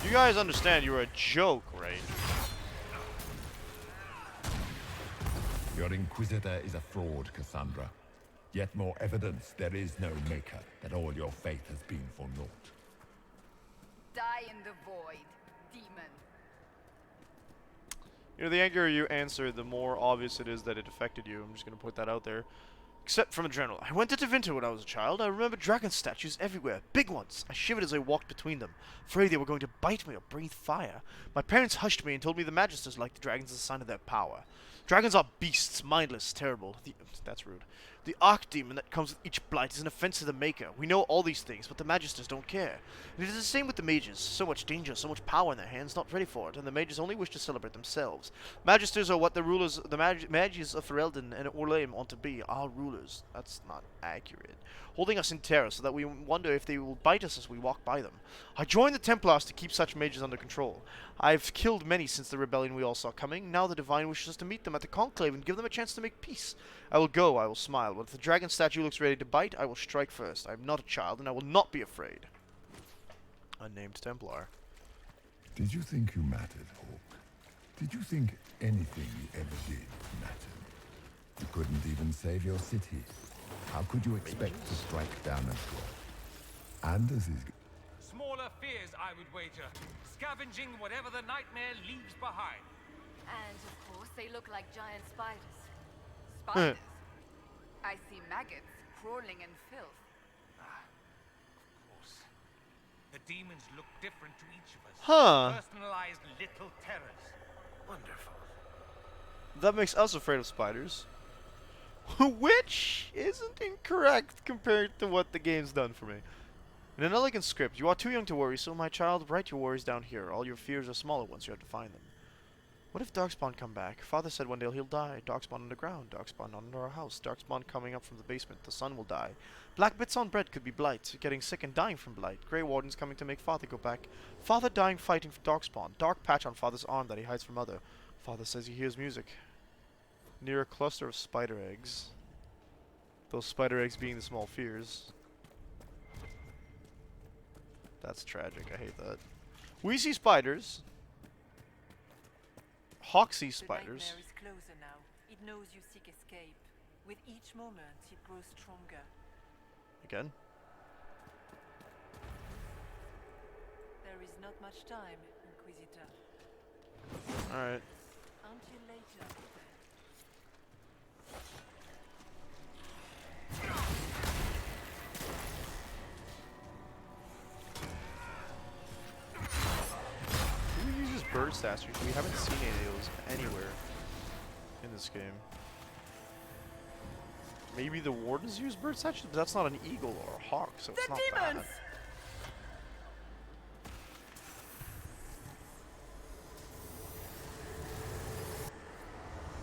You guys understand you're a joke, right? Your Inquisitor is a fraud, Cassandra. Yet more evidence there is no maker, that all your faith has been for naught. Die in the void, demon. You know, the angrier you answer, the more obvious it is that it affected you. I'm just going to put that out there. Except from a general. I went to Tevinter when I was a child. I remember dragon statues everywhere. Big ones. I shivered as I walked between them, afraid they were going to bite me or breathe fire. My parents hushed me and told me the Magisters liked the dragons as a sign of their power. Dragons are beasts, mindless, terrible. That's rude. The archdemon that comes with each blight is an offense to the Maker. We know all these things, but the Magisters don't care. And it is the same with the mages. So much danger, so much power in their hands, not ready for it, and the mages only wish to celebrate themselves. Magisters are what the rulers, the mages of Ferelden and Orlame want to be, our rulers. That's not accurate. Holding us in terror so that we wonder if they will bite us as we walk by them. I joined the Templars to keep such mages under control. I've killed many since the rebellion we all saw coming. Now the Divine wishes us to meet them at the Conclave and give them a chance to make peace. I will go, I will smile, but if the dragon statue looks ready to bite, I will strike first. I am not a child, and I will not be afraid. Unnamed Templar. Did you think you mattered, Hawk? Did you think anything you ever did mattered? You couldn't even save your city. How could you expect to strike down a god? Anders is... Smaller fears, I would wager. Scavenging whatever the nightmare leaves behind. And of course, they look like giant spiders. Spiders? I see maggots crawling in filth. Of course. The demons look different to each of us. Huh. Personalized little terrors. Wonderful. That makes us afraid of spiders. Which isn't incorrect compared to what the game's done for me. In an elegant script, you are too young to worry, so my child, write your worries down here. All your fears are smaller once you have to find them. What if Darkspawn come back? Father said one day he'll die. Darkspawn underground, Darkspawn under our house, Darkspawn coming up from the basement. The sun will die. Black bits on bread could be blight. Getting sick and dying from blight. Grey Wardens coming to make Father go back. Father dying fighting for Darkspawn. Dark patch on Father's arm that he hides from Mother. Father says he hears music. Near a cluster of spider eggs. Those spider eggs being the small fears. That's tragic. I hate that. We see spiders. Hawk sees spiders. The nightmare is closer now. It knows you seek escape. With each moment, it grows stronger. Again? There is not much time, Inquisitor. Alright. Until later. Who uses bird statues? We haven't seen any of those anywhere in this game. Maybe the wardens use bird statues, but that's not an eagle or a hawk, so it's not bad.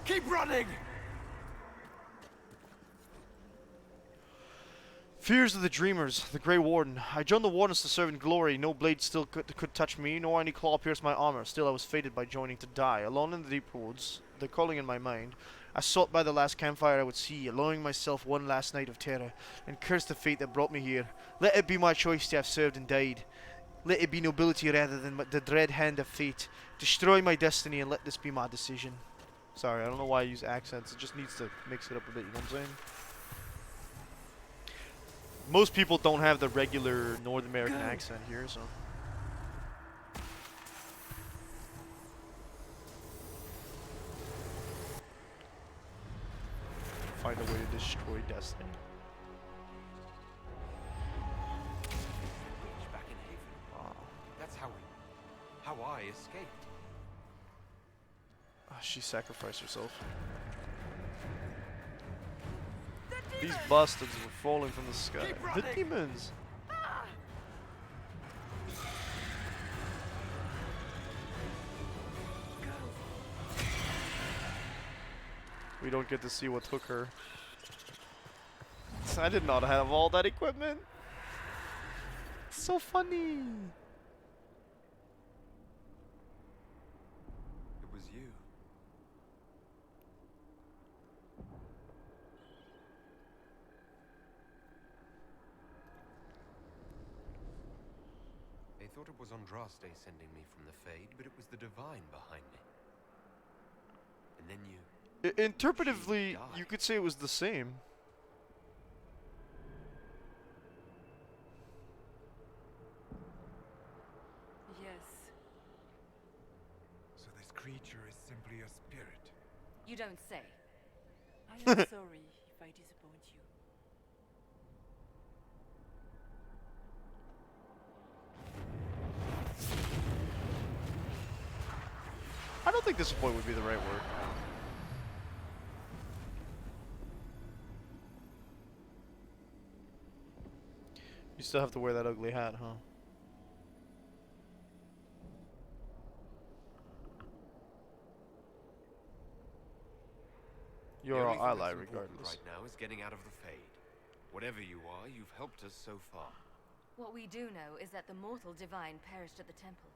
Keep running! Fears of the Dreamers, the Grey Warden. I joined the Wardens to serve in glory. No blade still could touch me, nor any claw pierce my armor. Still I was fated by joining to die. Alone in the deep woods, the calling in my mind. I sought by the last campfire I would see, allowing myself one last night of terror, and cursed the fate that brought me here. Let it be my choice to have served and died. Let it be nobility rather than the dread hand of fate. Destroy my destiny and let this be my decision. Sorry, I don't know why I use accents. It just needs to mix it up a bit, you know what I'm saying? Most people don't have the regular North American accent here, so. Find a way to destroy destiny. Back in Haven. That's how I escaped. She sacrificed herself. These bastards were falling from the sky. The demons! We don't get to see what took her. I did not have all that equipment. It's so funny. It was you. They thought it was Andraste sending me from the Fade, but it was the Divine behind me. And then you... Interpretively, you could say it was the same. don't say. I am sorry if I disappoint you. I don't think disappoint would be the right word. You still have to wear that ugly hat, huh? You're our ally regardless. Right now is getting out of the Fade. Whatever you are, you've helped us so far. What we do know is that the mortal divine perished at the temple,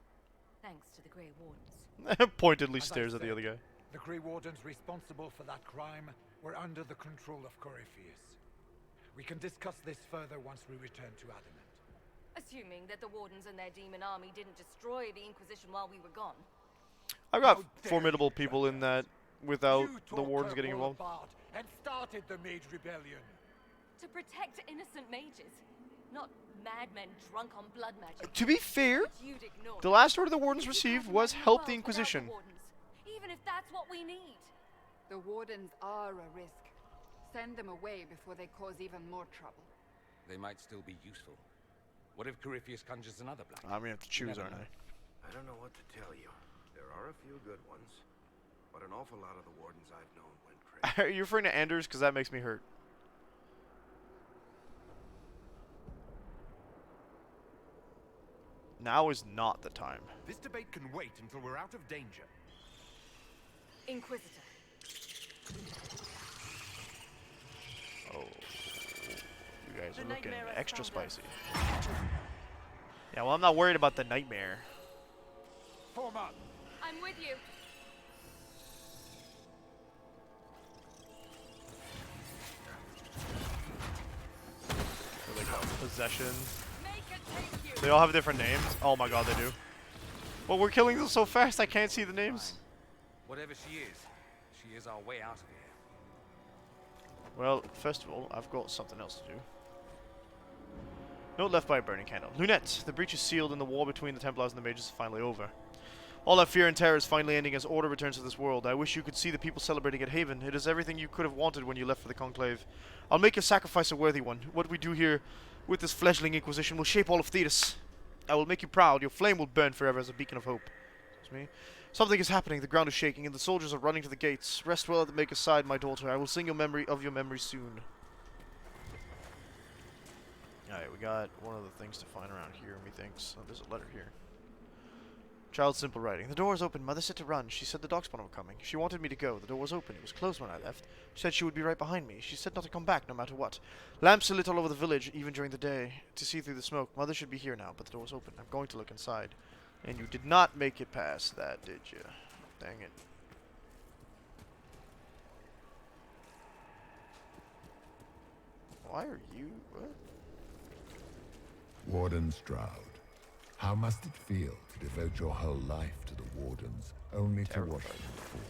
thanks to the Grey Wardens. Pointedly As I stares at the said, other guy. The Grey Wardens responsible for that crime were under the control of Corypheus. We can discuss this further once we return to Adamant. Assuming that the Wardens and their demon army didn't destroy the Inquisition while we were gone. I've got How dare formidable you people in judge that without You the taught wardens getting Kirkwall involved. apart and started the Mage Rebellion. To protect innocent mages, not madmen drunk on blood magic. To be fair, Which you'd ignore. the last order the wardens You received can't was imagine a help world the without Inquisition. Wardens, even if that's what we need. The Wardens are a risk. Send them away before they cause even more trouble. They might still be useful. What if Corypheus conjures another black? I'm gonna have to choose, never aren't know. I don't know what to tell you. There are a few good ones, but an awful lot of the wardens I've known went crazy. I? Are you referring to Anders? Because that makes me hurt. Now is not the time. This debate can wait until we're out of danger. Inquisitor. Oh, you guys The are looking nightmare has extra found us. spicy. Yeah, well, I'm not worried about the nightmare. Form up. I'm with you. What they call it? Possession. Make it take you. They all have different names. Oh my god, they do. Well, we're killing them so fast I can't see the names. Whatever she is our way out of here. Well, first of all, I've got something else to do. Note left by a burning candle. Lunette, the breach is sealed and the war between the Templars and the Mages is finally over. All our fear and terror is finally ending as order returns to this world. I wish you could see the people celebrating at Haven. It is everything you could have wanted when you left for the Conclave. I'll make your sacrifice a worthy one. What we do here with this fledgling Inquisition will shape all of Thetis. I will make you proud. Your flame will burn forever as a beacon of hope. Excuse me. Something is happening. The ground is shaking, and the soldiers are running to the gates. Rest well at the Maker's side, my daughter. I will sing your memory soon. Alright, we got one of the things to find around here, methinks. Oh, there's a letter here. Child's simple writing. The door is open. Mother said to run. She said the dogspawn were coming. She wanted me to go. The door was open. It was closed when I left. She said she would be right behind me. She said not to come back, no matter what. Lamps are lit all over the village, even during the day, to see through the smoke. Mother should be here now, but the door was open. I'm going to look inside. And you did not make it past that, did you? Dang it. Why are you... what? Warden Stroud, how must it feel to devote your whole life to the Wardens, only to watch them fall?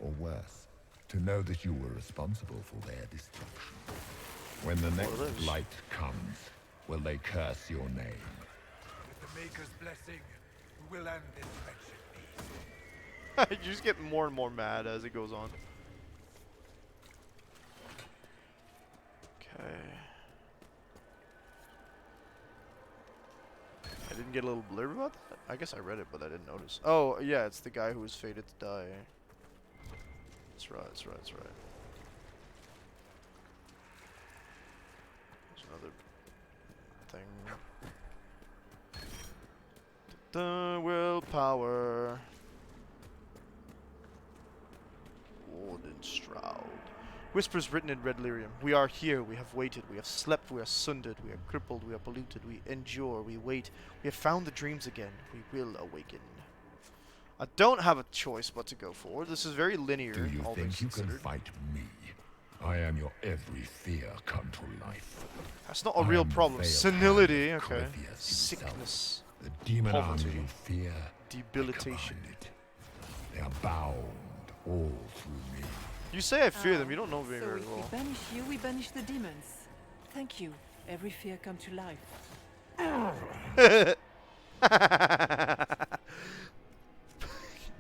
Or worse, to know that you were responsible for their destruction. When the next light comes, will they curse your name? With the Maker's blessing, we will end this wretched peace. You just get more and more mad as it goes on. Okay. I didn't get a little blurb about that? I guess I read it, but I didn't notice. Oh, yeah, it's the guy who was fated to die. That's right, that's right, that's right. There's another thing. The willpower. Warden Stroud. Whispers written in red lyrium. We are here, we have waited, we have slept, we are sundered, we are crippled, we are polluted, we endure, we wait. We have found the dreams again, we will awaken. I don't have a choice but to go forward. This is very linear. Do you all think things you can considered. fight me? I am your every fear come to life. That's not a I real am the problem. veiled Senility, hand of okay. Corypheus himself. Sickness. The demon Poverty. army you fear, Debilitation. I command it. They are bound all through me. You say I fear them, you don't know me So very if well. we banish you, we banish the demons. Thank you. Every fear come to life.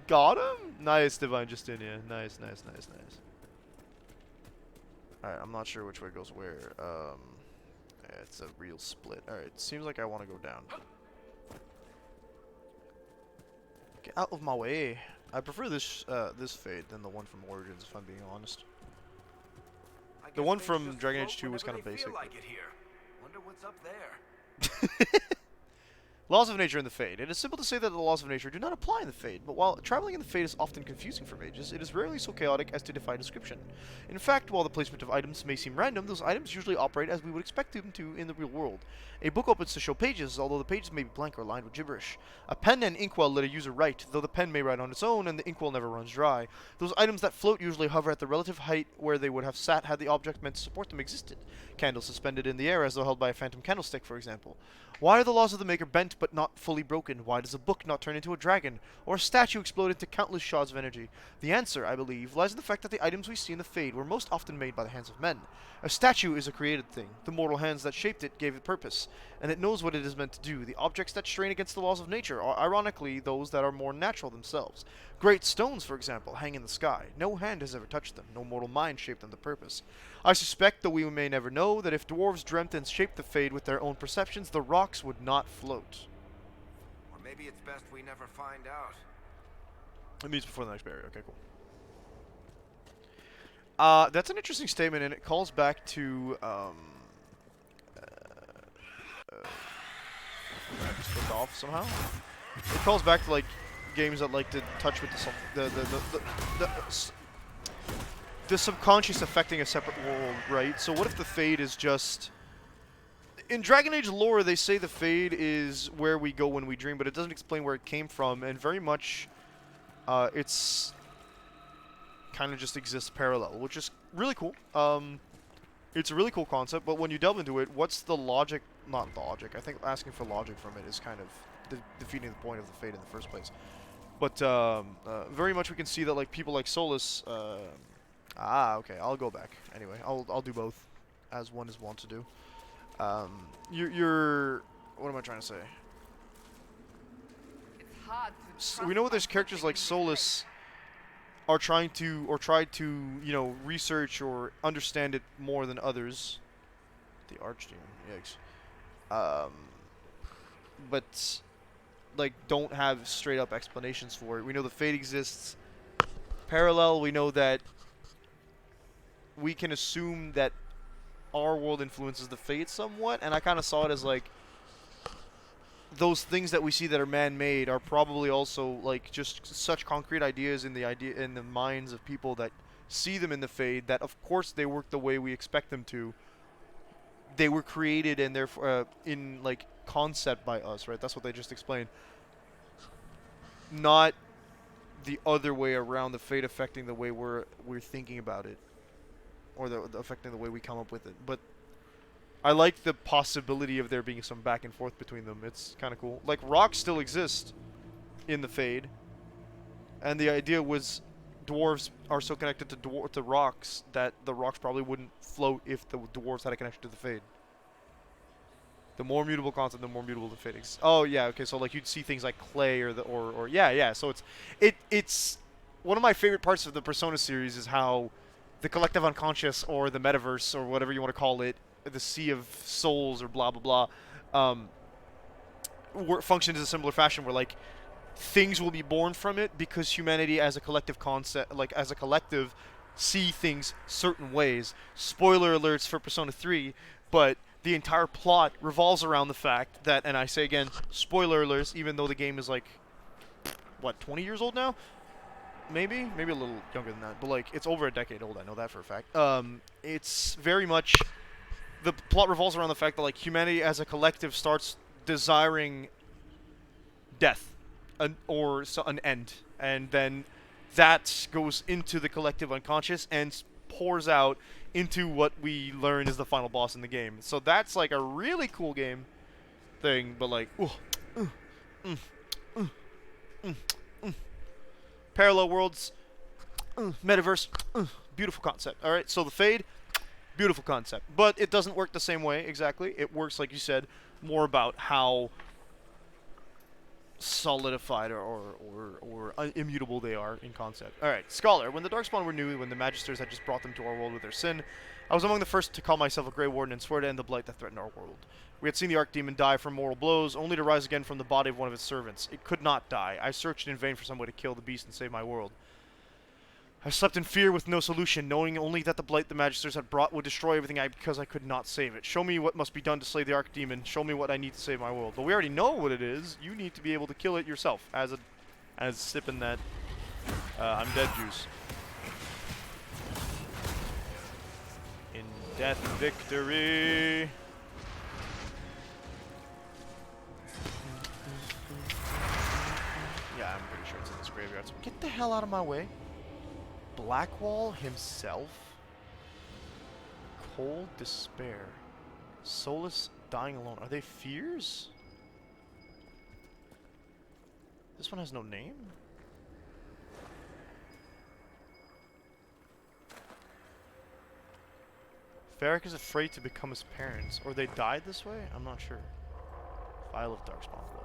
got him? Nice, Divine Justinia. Nice, nice, nice, nice. Alright, I'm not sure which way goes where. Yeah, it's a real split. Alright, seems like I want to go down. Get out of my way. I prefer this this fade than the one from Origins, if I'm being honest. The one from Dragon Age 2 was kind of basic. Like it here. Wonder what's up there. Laws of nature in the Fade. It is simple to say that the laws of nature do not apply in the Fade, but while traveling in the Fade is often confusing for mages, it is rarely so chaotic as to defy description. In fact, while the placement of items may seem random, those items usually operate as we would expect them to in the real world. A book opens to show pages, although the pages may be blank or lined with gibberish. A pen and inkwell let a user write, though the pen may write on its own and the inkwell never runs dry. Those items that float usually hover at the relative height where they would have sat had the object meant to support them existed. Candles suspended in the air as though held by a phantom candlestick, for example. Why are the laws of the Maker bent but not fully broken? Why does a book not turn into a dragon? Or a statue explode into countless shards of energy? The answer, I believe, lies in the fact that the items we see in the Fade were most often made by the hands of men. A statue is a created thing. The mortal hands that shaped it gave it purpose, and it knows what it is meant to do. The objects that strain against the laws of nature are ironically those that are more natural themselves. Great stones, for example, hang in the sky. No hand has ever touched them. No mortal mind shaped them to purpose. I suspect, though we may never know, that if dwarves dreamt and shaped the Fade with their own perceptions, the rocks would not float. Or maybe it's best we never find out. It means before the next barrier. Okay, cool. That's an interesting statement, and it calls back to, I just flipped off somehow. It calls back to, like, games that like to touch with the subconscious affecting a separate world, right? So what if the Fade is just... In Dragon Age lore, they say the Fade is where we go when we dream, but it doesn't explain where it came from, and very much, it's kind of just exists parallel, which is really cool. It's a really cool concept, but when you delve into it, what's the logic? Not logic. I think asking for logic from it is kind of defeating the point of the Fade in the first place. But very much we can see that like people like Solus. Okay, I'll go back. Anyway, I'll do both, as one is wont to do. You're what am I trying to say? It's hard to We know there's characters like Solus are trying to, or tried to, you know, research or understand it more than others. The Archdemon, yikes. But, like, don't have straight up explanations for it. We know the Fate exists parallel. We know that we can assume that our world influences the Fate somewhat, and I kind of saw it as, like, those things that we see that are man-made are probably also like just such concrete ideas in the minds of people that see them in the Fade that of course they work the way we expect them to. They were created and therefore in like concept by us, right? That's what they just explained. Not the other way around, the Fate affecting the way we're thinking about it, or the affecting the way we come up with it. But I like the possibility of there being some back and forth between them. It's kind of cool. Like, rocks still exist in the Fade. And the idea was dwarves are so connected to rocks that the rocks probably wouldn't float if the dwarves had a connection to the Fade. The more mutable concept, the more mutable the Fade is. Oh, yeah, okay, so, like, you'd see things like clay or yeah, so it's one of my favorite parts of the Persona series is how the collective unconscious or the metaverse or whatever you want to call it, the sea of souls or blah blah blah, functions in a similar fashion where like things will be born from it because humanity as a collective concept, like as a collective, see things certain ways. Spoiler alerts for Persona 3, but the entire plot revolves around the fact that, and I say again, spoiler alerts, even though the game is like, what, 20 years old now? Maybe a little younger than that, but like it's over a decade old. I know that for a fact. It's very much. The plot revolves around the fact that, like, humanity as a collective starts desiring death, or an end, and then that goes into the collective unconscious and pours out into what we learn is the final boss in the game. So that's, like, a really cool game thing, but, like, parallel worlds, metaverse, beautiful concept. All right, so the Fade. Beautiful concept, but it doesn't work the same way exactly. It works, like you said, more about how solidified or immutable they are in concept. Alright, Scholar. When the Darkspawn were new, when the Magisters had just brought them to our world with their sin, I was among the first to call myself a Grey Warden and swear to end the blight that threatened our world. We had seen the Archdemon die from mortal blows, only to rise again from the body of one of its servants. It could not die. I searched in vain for some way to kill the beast and save my world. I slept in fear with no solution, knowing only that the blight the Magisters had brought would destroy everything because I could not save it. Show me what must be done to slay the Archdemon. Show me what I need to save my world. But we already know what it is. You need to be able to kill it yourself, as sipping that I'm dead juice. In death victory. Yeah, I'm pretty sure it's in this graveyard. So get the hell out of my way. Blackwall himself. Cold despair. Solace dying alone. Are they fears? This one has no name? Varric is afraid to become his parents. Or they died this way? I'm not sure. Vial of Darkspawn blood.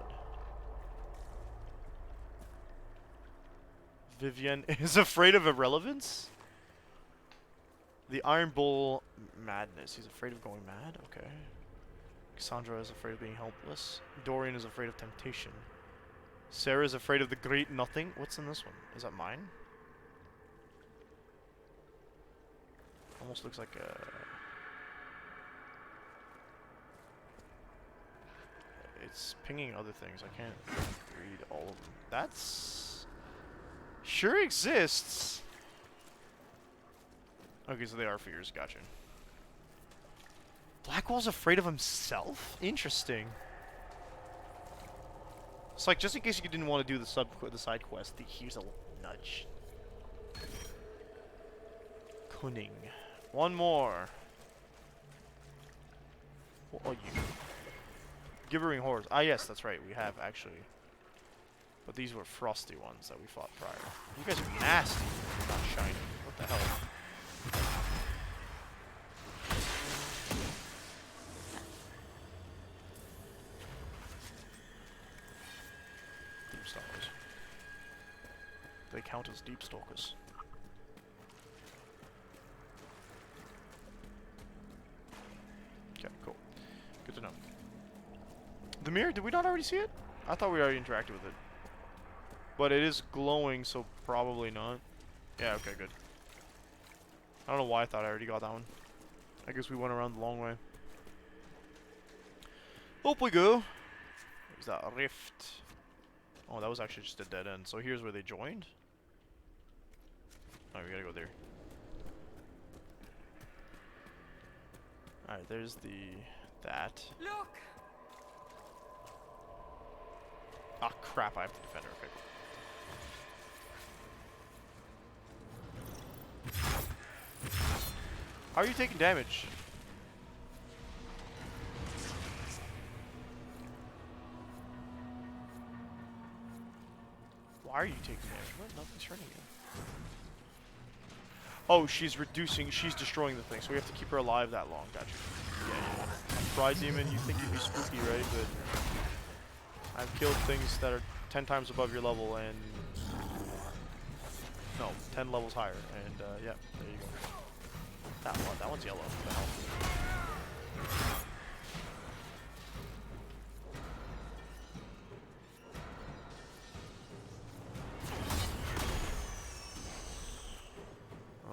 Vivienne is afraid of irrelevance? The Iron Bull madness. He's afraid of going mad? Okay. Cassandra is afraid of being helpless. Dorian is afraid of temptation. Sarah is afraid of the great nothing. What's in this one? Is that mine? Almost looks like a... It's pinging other things. I can't read all of them. That's... Sure exists. Okay, so they are fears. Gotcha. Blackwall's afraid of himself? Interesting. It's like, just in case you didn't want to do the side quest, here's a little nudge. Cunning. One more. What are you? Gibbering Horrors. Ah, yes, that's right. We have, actually. But these were frosty ones that we fought prior. You guys are nasty. Not shiny. What the hell? Deep Stalkers. They count as Deep Stalkers. Okay, cool. Good to know. The mirror, did we not already see it? I thought we already interacted with it. But it is glowing, so probably not. Yeah, okay, good. I don't know why I thought I already got that one. I guess we went around the long way. Up we go. Is that a rift? Oh, that was actually just a dead end. So here's where they joined. Oh, we gotta go there. Alright, there's that. Look! Ah, crap, I have to defend her. Okay, cool. How are you taking damage? Why are you taking damage? What? Nothing's hurting you. Oh, she's destroying the thing, so we have to keep her alive that long. Gotcha. Yeah. Pride Demon, you think you'd be spooky, right? But I've killed things that are 10 times above your level and... No, 10 levels higher. And, yeah, there you go. That one's yellow. What the hell?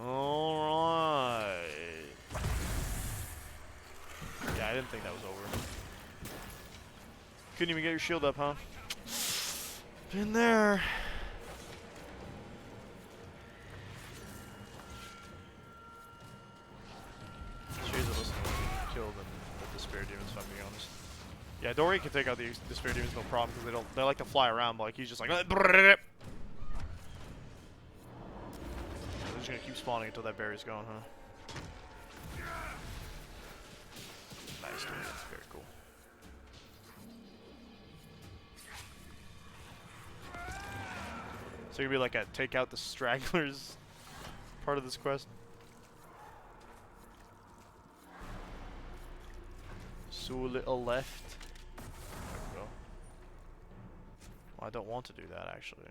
Alright. Yeah, I didn't think that was over. Couldn't even get your shield up, huh? Been there. Yeah, Dory can take out the Despair Demons no problem because they like to fly around, but like he's just like they're just gonna keep spawning until that berry's gone, huh? Nice, dude. That's very cool. So you'll be like a take out the stragglers part of this quest. So little left. Well, I don't want to do that, actually.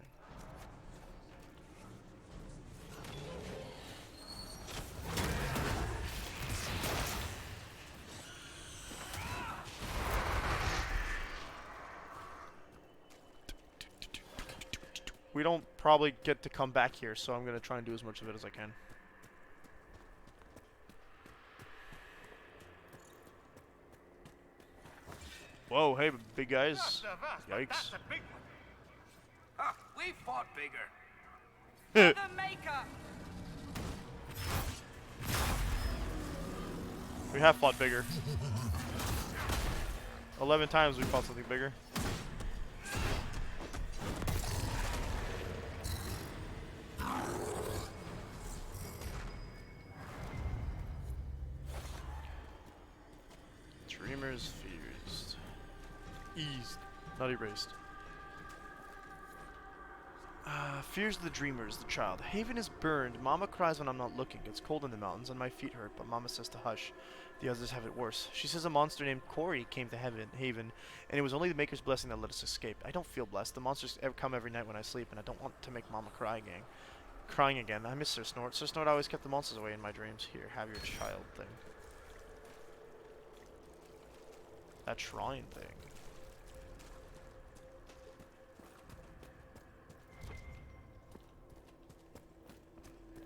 We don't probably get to come back here, so I'm going to try and do as much of it as I can. Whoa, hey, big guys. Yikes. That's a big one. Huh, we fought bigger. The Maker! We have fought bigger. 11 times we fought something bigger. Dreamers fused. Eased. Not erased. Fears of the dreamers, the child. Haven is burned. Mama cries when I'm not looking. It's cold in the mountains and my feet hurt, but Mama says to hush. The others have it worse. She says a monster named Cory came to Haven, and it was only the Maker's blessing that let us escape. I don't feel blessed. The monsters come every night when I sleep, and I don't want to make Mama crying again. I miss Sir Snort. Sir Snort always kept the monsters away in my dreams. Here, have your child thing. That shrine thing.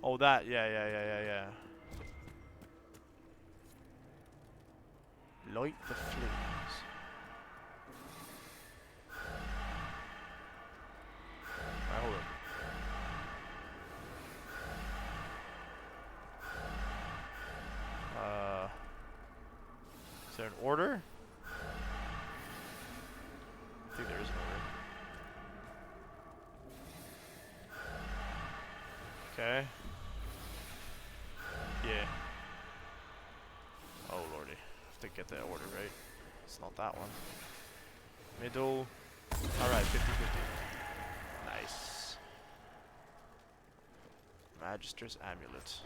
Oh, that. Yeah. Light the flames. Alright, hold up. Is there an order? I think there is an order. Okay. Yeah. Oh lordy. Have to get that order right. It's not that one. Middle. Alright, 50-50. Nice. Magister's Amulet.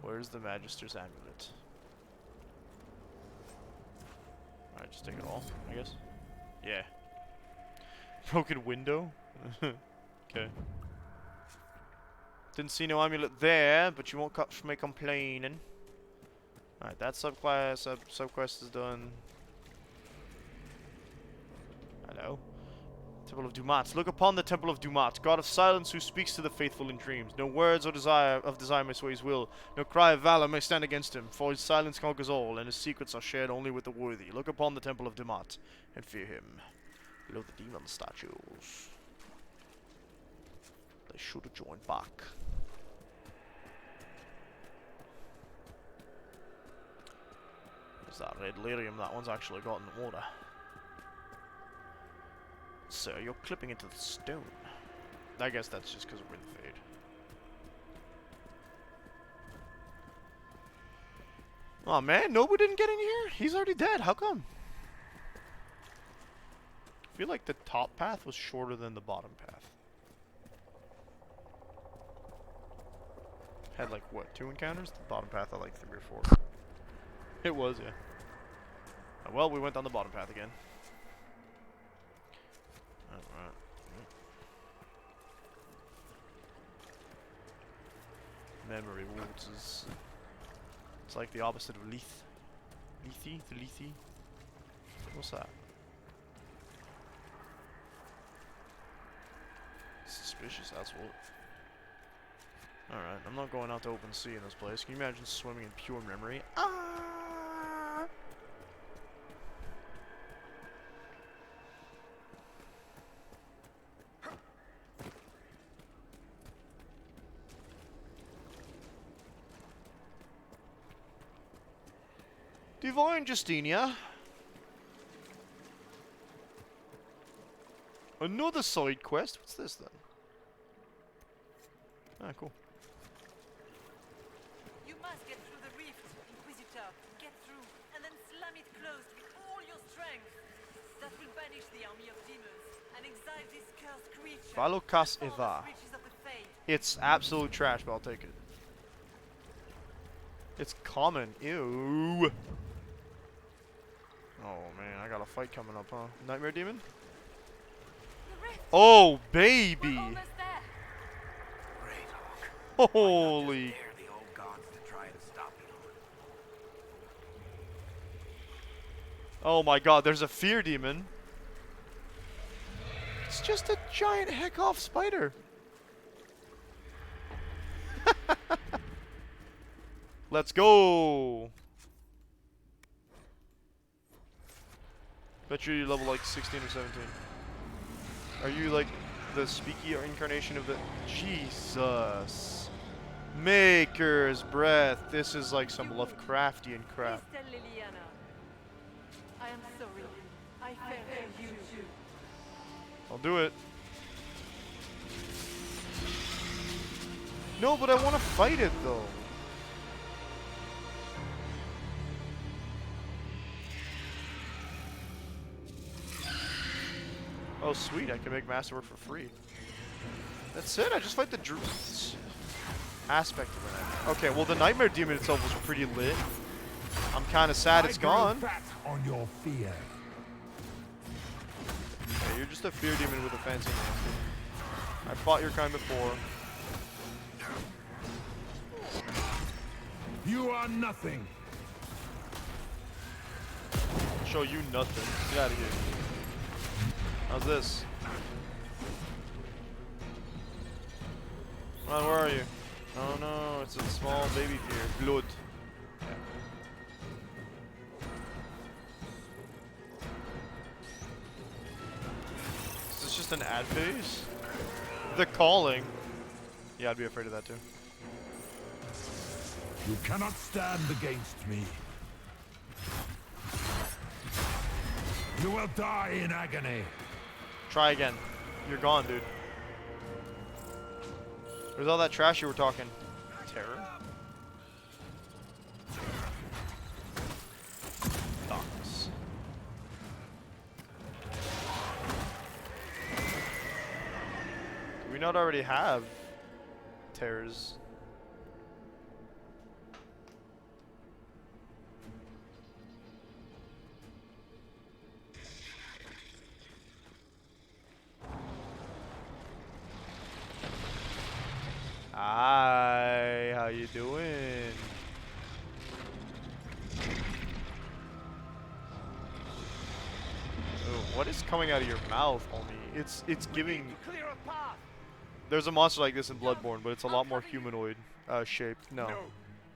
Where's the Magister's Amulet? Alright, just take it all, I guess. Yeah. Broken window? Okay. Didn't see no amulet there, but you won't catch me complaining. Alright, that subquest is done. Hello. Temple of Dumat. Look upon the Temple of Dumat, God of silence who speaks to the faithful in dreams. No words or desire may sway his will. No cry of valor may stand against him, for his silence conquers all, and his secrets are shared only with the worthy. Look upon the Temple of Dumat, and fear him. Below the demon statues. They should have joined back. There's that red lyrium. That one's actually got in the water. Sir, you're clipping into the stone. I guess that's just because we're in the fade. Oh man, Nobu didn't get in here? He's already dead. How come? I feel like the top path was shorter than the bottom path. Had like, what, 2 encounters? The bottom path had like 3 or 4. It was, yeah. Well, we went down the bottom path again. Alright. Memory waters. It's like the opposite of Leith. Lethy? The Lethy? What's that? Suspicious, that's what. Alright, I'm not going out to open sea in this place. Can you imagine swimming in pure memory? Ah! Divine Justinia. Another side quest? What's this then? Ah, cool. You must get through the rift, Inquisitor. Get through, and then slam it closed with all your strength. That will banish the army of demons and exile this cursed creature. Valokas the Eva. formless riches of the Fade. It's absolute trash, but I'll take it. It's common. Ew. Oh man, I got a fight coming up, huh? Nightmare Demon? The rift. Oh, We're baby! almost there. Great, Hawk. Holy... Dare the old gods to try and stop you. Oh my god, there's a fear demon. It's just a giant heck-off spider. Let's go! Bet you're level like 16 or 17. Are you like the speaky incarnation of the... Jesus. Maker's Breath. This is like some Lovecraftian crap. Please tell Liliana. I am sorry. I fell for you too. I'll do it. No, but I want to fight it though. Oh sweet, I can make Masterwork for free. That's it, I just fight the aspect of it. Okay, well the Nightmare Demon itself was pretty lit. I'm kind of sad it's gone. Fat on your fear. Yeah, you're just a fear demon with a fancy name. I fought your kind before. You are nothing. I'll show you nothing. Get out of here. How's this? Come on, where are you? Oh no, it's a small baby fear. Blood. Yeah. Is this just an ad phase? The Calling. Yeah, I'd be afraid of that too. You cannot stand against me. You will die in agony. Try again. You're gone, dude. Where's all that trash you were talking? Terror? Darkness. Do we not already have terrors? Hi, how you doing? Oh, what is coming out of your mouth, homie? It's giving. Clear a path. There's a monster like this in Bloodborne, but it's a lot more humanoid shaped. No. No,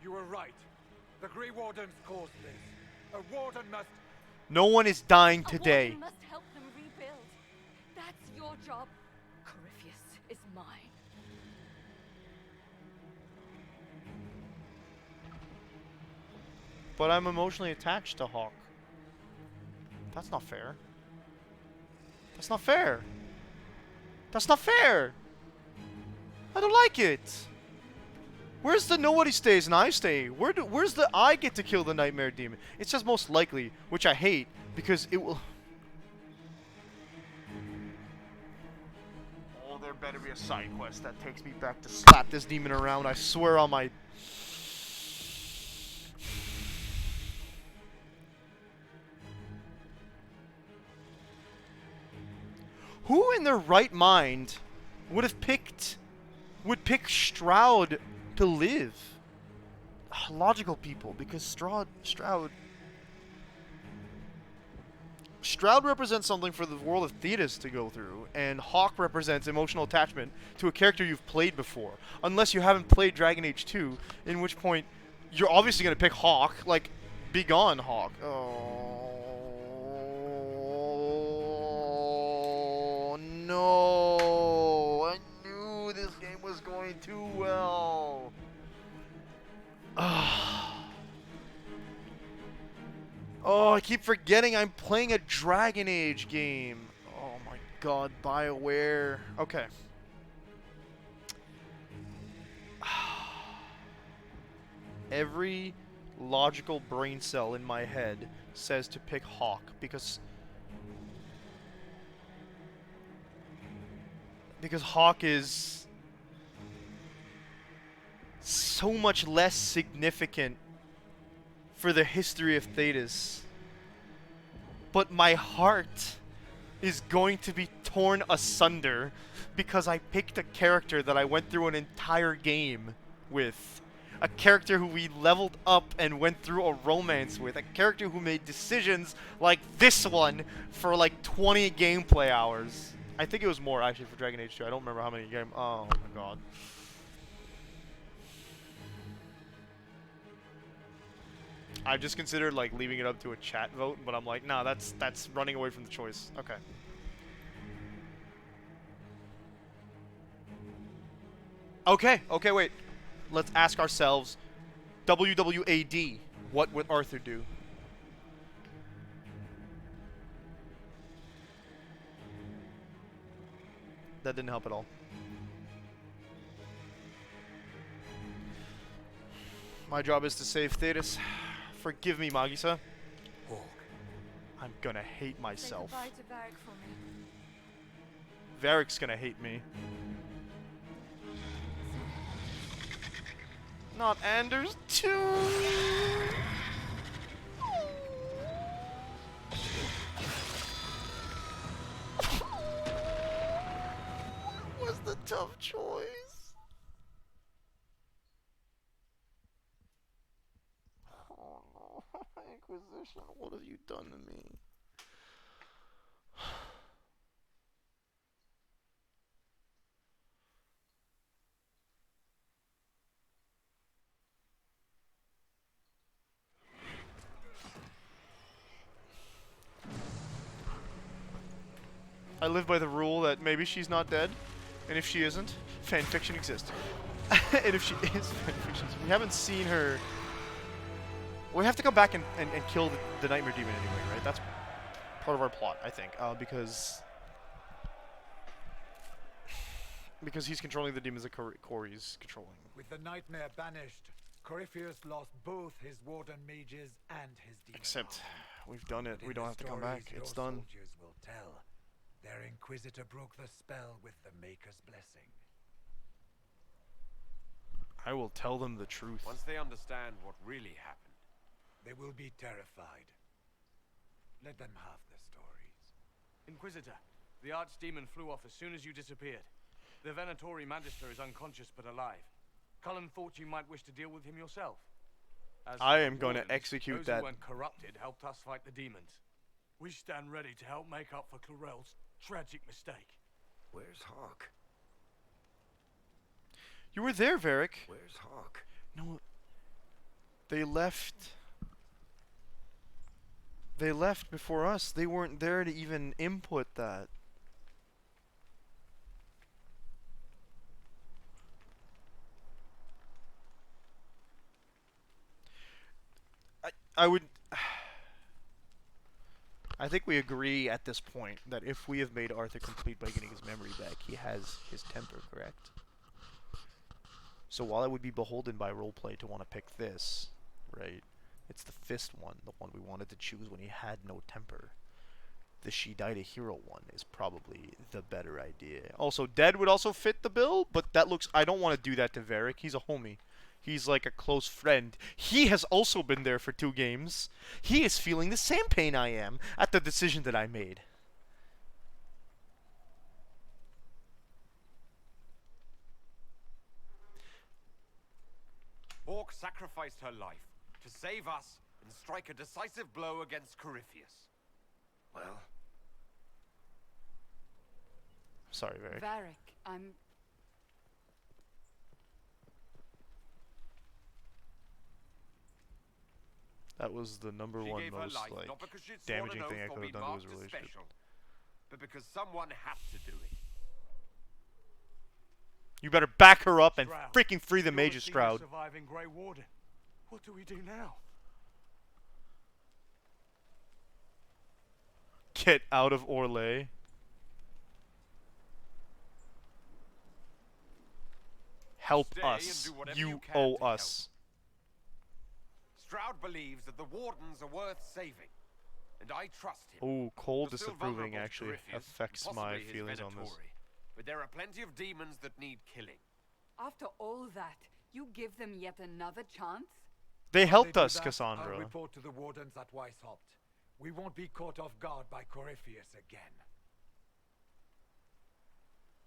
you were right. The Grey Wardens caused this. A warden must... No one is dying A today. warden must help them rebuild. That's your job. Corypheus is mine. But I'm emotionally attached to Hawk. That's not fair. That's not fair. That's not fair. I don't like it. Where's the nobody stays and I stay? Where's the I get to kill the Nightmare Demon? It says most likely, which I hate because it will. Oh, there better be a side quest that takes me back to slap this demon around. I swear on my. Who in their right mind would pick Stroud to live? Logical people, because Stroud represents something for the world of Thetis to go through, and Hawk represents emotional attachment to a character you've played before. Unless you haven't played Dragon Age 2, in which point you're obviously going to pick Hawk, like, be gone, Hawk. Oh, no. I knew this game was going too well. Oh, I keep forgetting I'm playing a Dragon Age game. Oh my god, BioWare. Okay. Every logical brain cell in my head says to pick Hawk because Hawk is so much less significant for the history of Thetis but my heart is going to be torn asunder because I picked a character that I went through an entire game with. A character who we leveled up and went through a romance with. A character who made decisions like this one for like 20 gameplay hours. I think it was more actually for Dragon Age 2. I don't remember how many games. Oh my god. I just considered like leaving it up to a chat vote, but I'm like, nah, that's running away from the choice. Okay. Okay, wait. Let's ask ourselves, WWAD, what would Arthur do? That didn't help at all. My job is to save Thetis. Forgive me, Magisa. I'm gonna hate myself. Say goodbye to Varric for me. Varric's gonna hate me. Not Anders too. What was the tough choice? Oh no, Inquisition, what have you done to me? I live by the rule that maybe she's not dead, and if she isn't, fanfiction exists. And if she is fanfiction, we haven't seen her. We have to come back and kill the Nightmare Demon anyway, right? That's part of our plot, I think, because he's controlling the demons that Cory's controlling. With the Nightmare banished, Corypheus lost both his Warden mages and his demon Except, army. we've done it. But We in don't the have to come back. stories It's your done. Soldiers will tell. Their Inquisitor broke the spell with the Maker's blessing. I will tell them the truth. Once they understand what really happened, They will be terrified. Let them have the stories. Inquisitor, the Archdemon flew off as soon as you disappeared. The Venatori Magister is unconscious but alive. Cullen thought you might wish to deal with him yourself. As I for am going to Wardens, execute those that. who weren't corrupted helped us fight the demons. We stand ready to help make up for Clorel's tragic mistake. where's Hawk? You were there, Varric. Where's Hawk? No. They left. They left before us. They weren't there to even input that. I would. I think we agree at this point that if we have made Arthur complete by getting his memory back, he has his temper, correct? So while I would be beholden by roleplay to want to pick this, right? It's the fist one, the one we wanted to choose when he had no temper. The She Died a Hero one is probably the better idea. Also, Dead would also fit the bill, but that looks... I don't want to do that to Varric. He's a homie. He's like a close friend. He has also been there for 2 games. He is feeling the same pain I am at the decision that I made. Hawk sacrificed her life to save us and strike a decisive blow against Corypheus. Well, Sorry, Varric. Varric, I'm... That was the number she one gave her most, life like, not because she'd sworn damaging an thing I oath or could have been done to his marked as relationship. special, but because someone had to do it. You better back her up and Stroud, freaking free the you're Mage's senior Shroud. surviving Grey Warden. What do we do now? Get out of Orlais. Help Stay and us. do whatever You you can owe to us. Stroud believes that the Wardens are worth saving, and I trust him. Oh, cold They're still disapproving vulnerable to actually Corypheus, affects possibly my his feelings on this. Venatori, but there are plenty of demons that need killing. After all that, you give them yet another chance? They While helped do us, that, I'll Cassandra. report to the Wardens at Weishaupt. we won't be caught off guard by Corypheus again.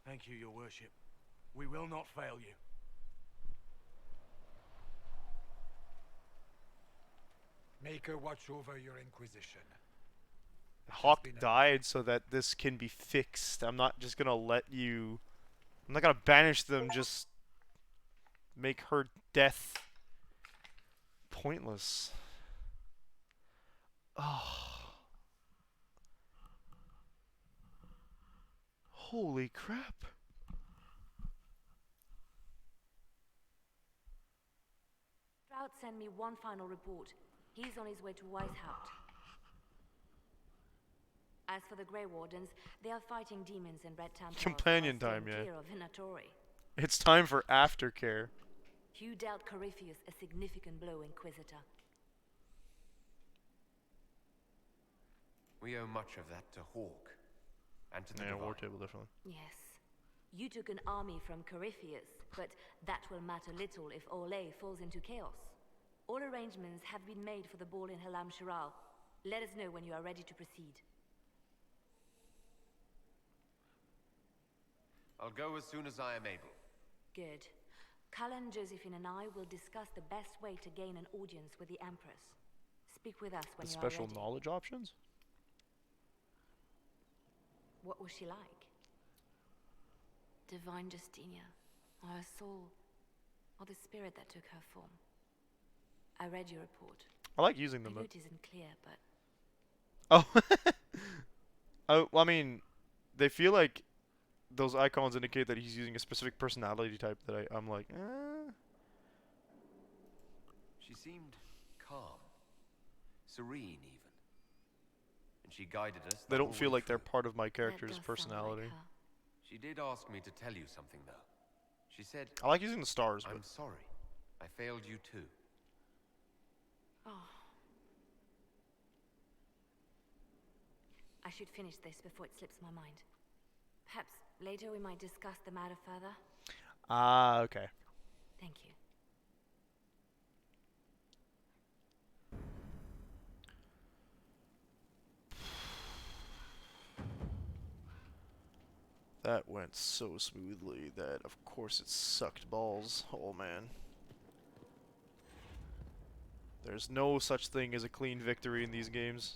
Thank you, your worship. We will not fail you. Make her watch over your Inquisition. Hawk died so that this can be fixed. I'm not just gonna let you... I'm not gonna banish them, just make her death pointless. Oh. Holy crap. Stroud sent me one final report. He's on his way to Weisshaupt. As for the Grey Wardens, they are fighting demons in Red Temple. Companion time, yeah. Clear of Venatori. It's time for aftercare. You dealt Corypheus a significant blow, Inquisitor. We owe much of that to Hawk. And to the Yeah, Divine. war table, definitely. Yes. You took an army from Corypheus, but that will matter little if Orlais falls into chaos. All arrangements have been made for the ball in Halam Shiral. Let us know when you are ready to proceed. I'll go as soon as I am able. Good. Cullen, Josephine, and I will discuss the best way to gain an audience with the Empress. Speak with us when The you are special ready. knowledge options? What was she like? Divine Justinia, or her soul, or the spirit that took her form. I read your report. I like using them. I know it isn't clear, but Oh. Oh, well, I mean, they feel like those icons indicate that he's using a specific personality type that I'm like, She seemed calm, serene even. And she guided us. They the don't whole feel way like they're through. part of my that character's does sound personality. like her. She did ask me to tell you something, though. She said, I like using the stars, but I'm sorry. I failed you too. Oh. I should finish this before it slips my mind. Perhaps later we might discuss the matter further. Ah, okay. Thank you. That went so smoothly that, of course, it sucked balls. Oh, man. There's no such thing as a clean victory in these games.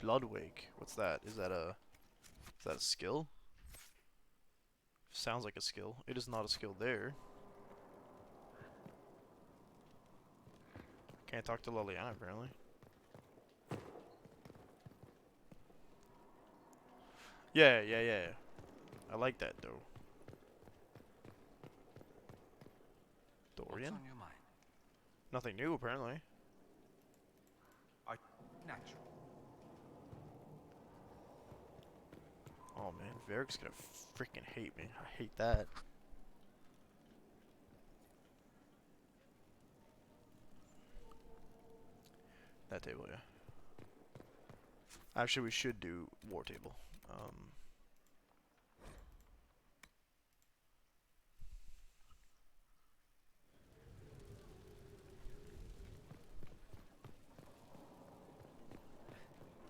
Bloodwake. What's that? Is that a skill? Sounds like a skill. It is not a skill there. Can't talk to Liliana, apparently. Yeah. I like that, though. Dorian? What's on your mind? Nothing new, apparently. Natural. Oh, man. Varric's gonna freaking hate me. I hate that. That table, yeah. Actually, we should do war table.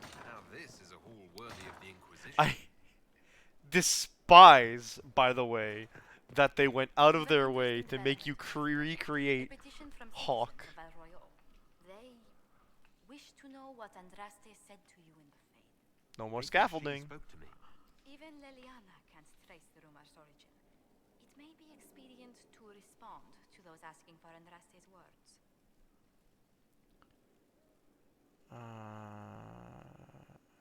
Now this is a hall worthy of the Inquisition. I despise, by the way, that they went out of their way to make you recreate Hawk. They wish to know what Andraste said to you in the Fade. No more She scaffolding. spoke to me. Even Liliana can't trace the rumor's origin. It may be expedient to respond to those asking for Andraste's words.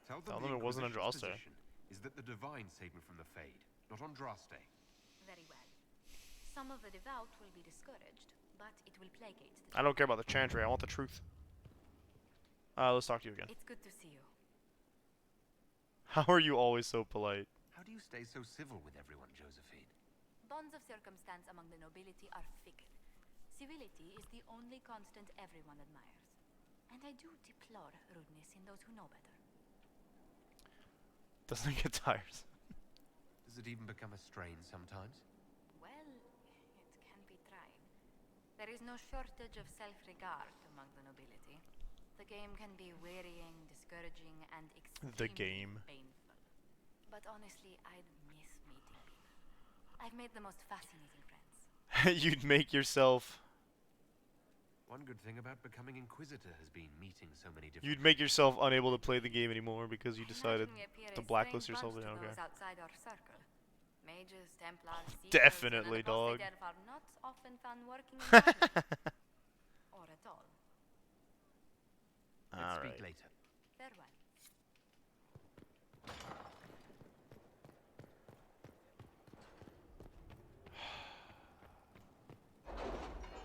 Tell them it wasn't Inquisition's Andraste. position is that the Divine saved me from the Fade, not Andraste. Very well. Some of the devout will be discouraged, but it will placate the I don't care about the chantry. I want the truth. Let's talk to you again. It's good to see you. How are you always so polite? How do you stay so civil with everyone, Josephine? Bonds of circumstance among the nobility are fickle. Civility is the only constant everyone admires. And I do deplore rudeness in those who know better. Doesn't it get tired? Does it even become a strain sometimes? Well, it can be trying. There is no shortage of self-regard among the nobility. The game can be wearying, discouraging, and extremely painful. But honestly, I'd miss meeting people. I've made the most fascinating friends. You'd make yourself... One good thing about becoming Inquisitor has been meeting so many different... You'd make yourself unable to play the game anymore because you decided to blacklist yourself. Okay. Okay. Outside our circle. Mages, Templars, Seekers, Definitely, and other dog. are not often found working in magic. Or at all. Let's speak later. Farewell.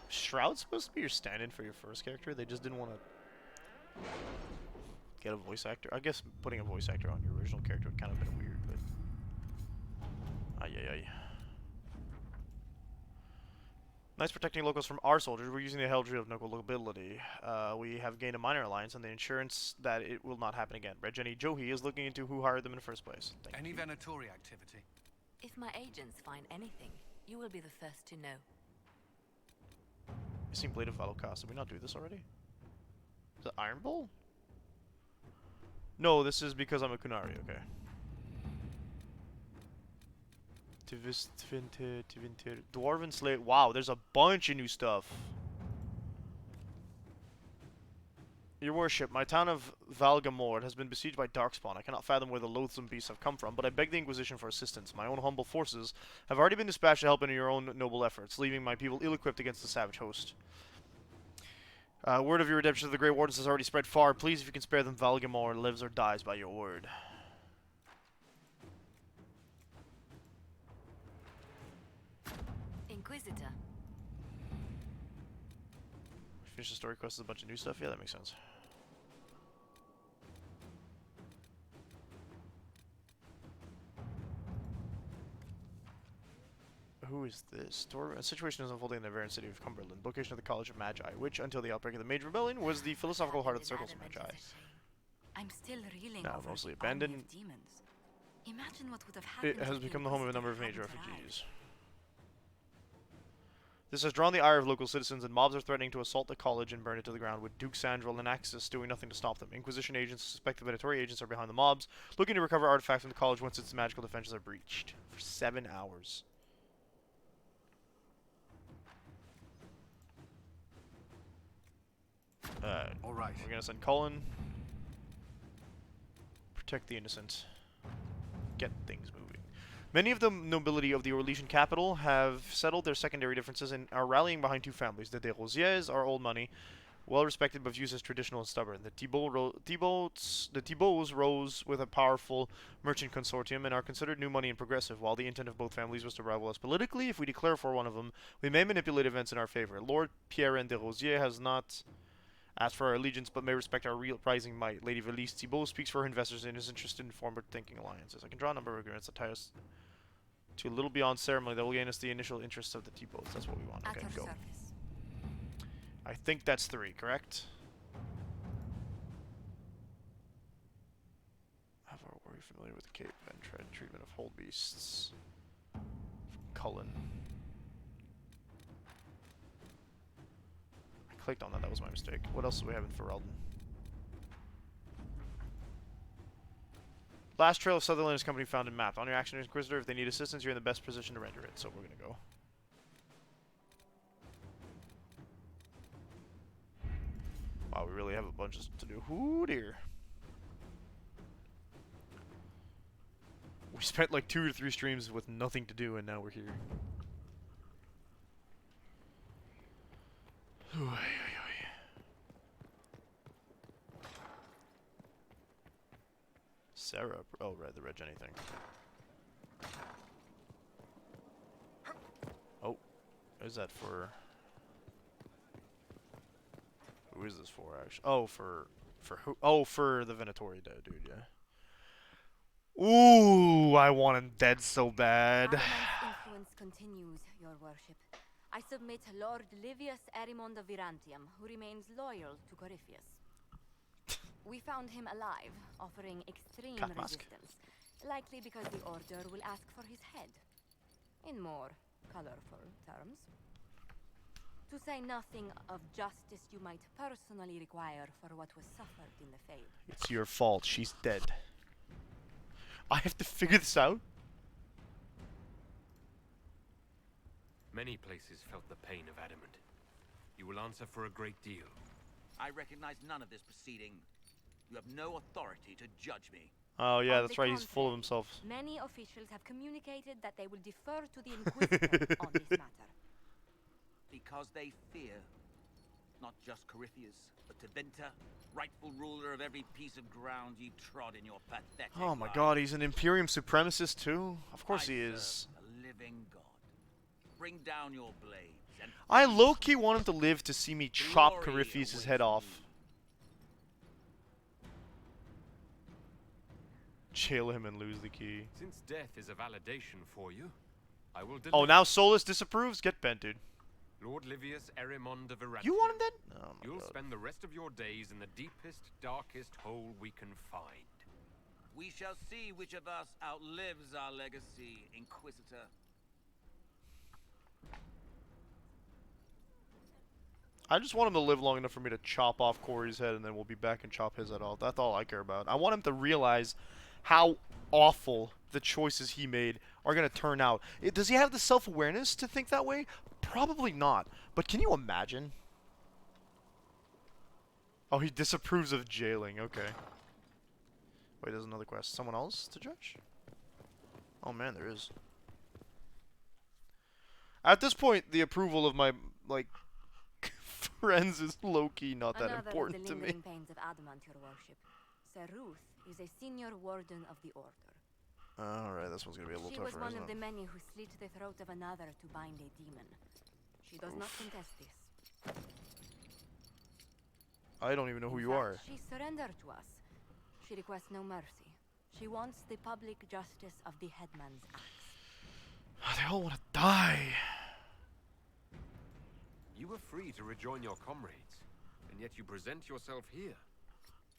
Shroud's supposed to be your stand-in for your first character. They just didn't want to get a voice actor. I guess putting a voice actor on your original character would kind of been weird, but... Ay, ay, ay. Nice protecting locals from our soldiers. We're using the heraldry of local nobility. We have gained a minor alliance and the insurance that it will not happen again. Red Jenny Johi is looking into who hired them in the first place. Any Venatori activity? If my agents find anything, you will be the first to know. You seen Blade of Valocast. Did we not do this already? Is it Iron Bull? No, this is because I'm a Kunari, okay. Dwarven Slate. Wow, there's a bunch of new stuff. Your worship, my town of Valgamord has been besieged by Darkspawn. I cannot fathom where the loathsome beasts have come from, but I beg the Inquisition for assistance. My own humble forces have already been dispatched to help in your own noble efforts, leaving my people ill-equipped against the savage host. Word of your redemption to the Grey Wardens has already spread far. Please, if you can spare them, Valgamord lives or dies by your word. Inquisitor. Finish the story quest with a bunch of new stuff? Yeah, that makes sense. Who is this? A situation is unfolding in the Varen city of Cumberland, location of the College of Magi, which, until the outbreak of the Mage Rebellion, was the philosophical heart of the Circles of Magi. I'm still reeling Now over mostly the army abandoned, of demons. Imagine what would have happened it has if the become the home of a number of Inquisitor major hadn't refugees. This has drawn the ire of local citizens, and mobs are threatening to assault the college and burn it to the ground, with Duke Sandril and Axis doing nothing to stop them. Inquisition agents suspect the Venatori agents are behind the mobs, looking to recover artifacts from the college once its magical defenses are breached. For 7 hours. Alright. We're gonna send Cullen. Protect the innocent. Get things moving. Many of the nobility of the Orlesian capital have settled their secondary differences and are rallying behind two families. The de Rosiers are old money, well respected but viewed as traditional and stubborn. The Thibauts rose with a powerful merchant consortium and are considered new money and progressive. While the intent of both families was to rival us politically, if we declare for one of them, we may manipulate events in our favor. Lord Pierre de Rosier has not asked for our allegiance, but may respect our real rising might. Lady Valise Thibault speaks for her investors and is interested in forward-thinking alliances. I can draw a number of agreements that tie us to a little beyond ceremony that will gain us the initial interests of the Thibaults. That's what we want. Okay, go. Service. I think that's 3, correct? Are you familiar with the Cape and treatment of hold beasts? Cullen. Clicked on that, that was my mistake. What else do we have in Ferelden? Last trail of Sutherland is company found and mapped. On your action, Inquisitor, if they need assistance, you're in the best position to render it, so we're gonna go. Wow, we really have a bunch to do. Ooh, dear. We spent like 2 or 3 streams with nothing to do, and now we're here. Sarah, oh, the Red Jenny thing. Oh, is that for? Who is this for, actually? Oh, for who? Oh, for the Venatori dude, yeah. Ooh, I want him dead so bad. Adamant's influence continues, your worship. I submit Lord Livius Erimond of Virantium, who remains loyal to Corypheus. We found him alive, offering extreme resistance, likely because the Order will ask for his head. In more colorful terms. To say nothing of justice you might personally require for what was suffered in the Fade. It's your fault. She's dead. I have to figure this out? Many places felt the pain of adamant. You will answer for a great deal. I recognize none of this proceeding. You have no authority to judge me. Oh yeah, On that's the right. He's full of contrary, himself. Many officials have communicated that they will defer to the Inquisitor on this matter. Because they fear not just Corypheus, but Tevinter, rightful ruler of every piece of ground you trod in your pathetic Oh my life. god, he's an Imperium supremacist too? Of course he I is. serve a living god. Bring down your blades and I low-key want him to live to see me chop Glory Corypheus' awaits head off. me. Jail him and lose the key. Since death is a validation for you, I will deliver. Oh, now Solus disapproves? Get bent, dude. Lord Livius Erimond of Virantium. You want him dead? Oh my You'll god. spend the rest of your days in the deepest, darkest hole we can find. We shall see which of us outlives our legacy, Inquisitor. I just want him to live long enough for me to chop off Cory's head and then we'll be back and chop his head off. That's all I care about. I want him to realize how awful the choices he made are going to turn out. Does he have the self-awareness to think that way? Probably not. But can you imagine? Oh, he disapproves of jailing. Okay. Wait, there's another quest. Someone else to judge? Oh man, there is. At this point, the approval of my, like, friends is low-key not that Another important of to the me. lingering pains of adamant, your worship. Sir Ruth is a senior warden of the order. Alright, this one's gonna be a little She tougher, was one isn't of it? the many who slit the throat of another to bind a demon. She does not contest this. I don't even know who In you fact, are. She surrendered to us. She requests no mercy. She wants the public justice of the headman's axe. They all want to die. You were free to rejoin your comrades, and yet you present yourself here.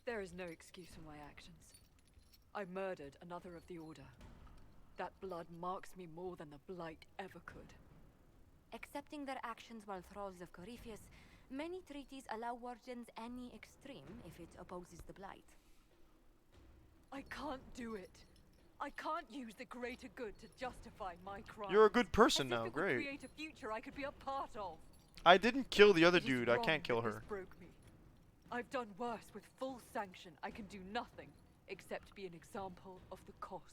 There is no excuse for my actions. I murdered another of the Order. That blood marks me more than the Blight ever could. Accepting their actions while thralls of Corypheus, many treaties allow wardens any extreme if it opposes the Blight. I can't do it. I can't use the greater good to justify my crime. You're a good person As now, if it would great. create a future I could be a part of. I didn't kill the other It is dude. I wrong can't kill that her. This broke me. I've done worse with full sanction. I can do nothing except be an example of the cost.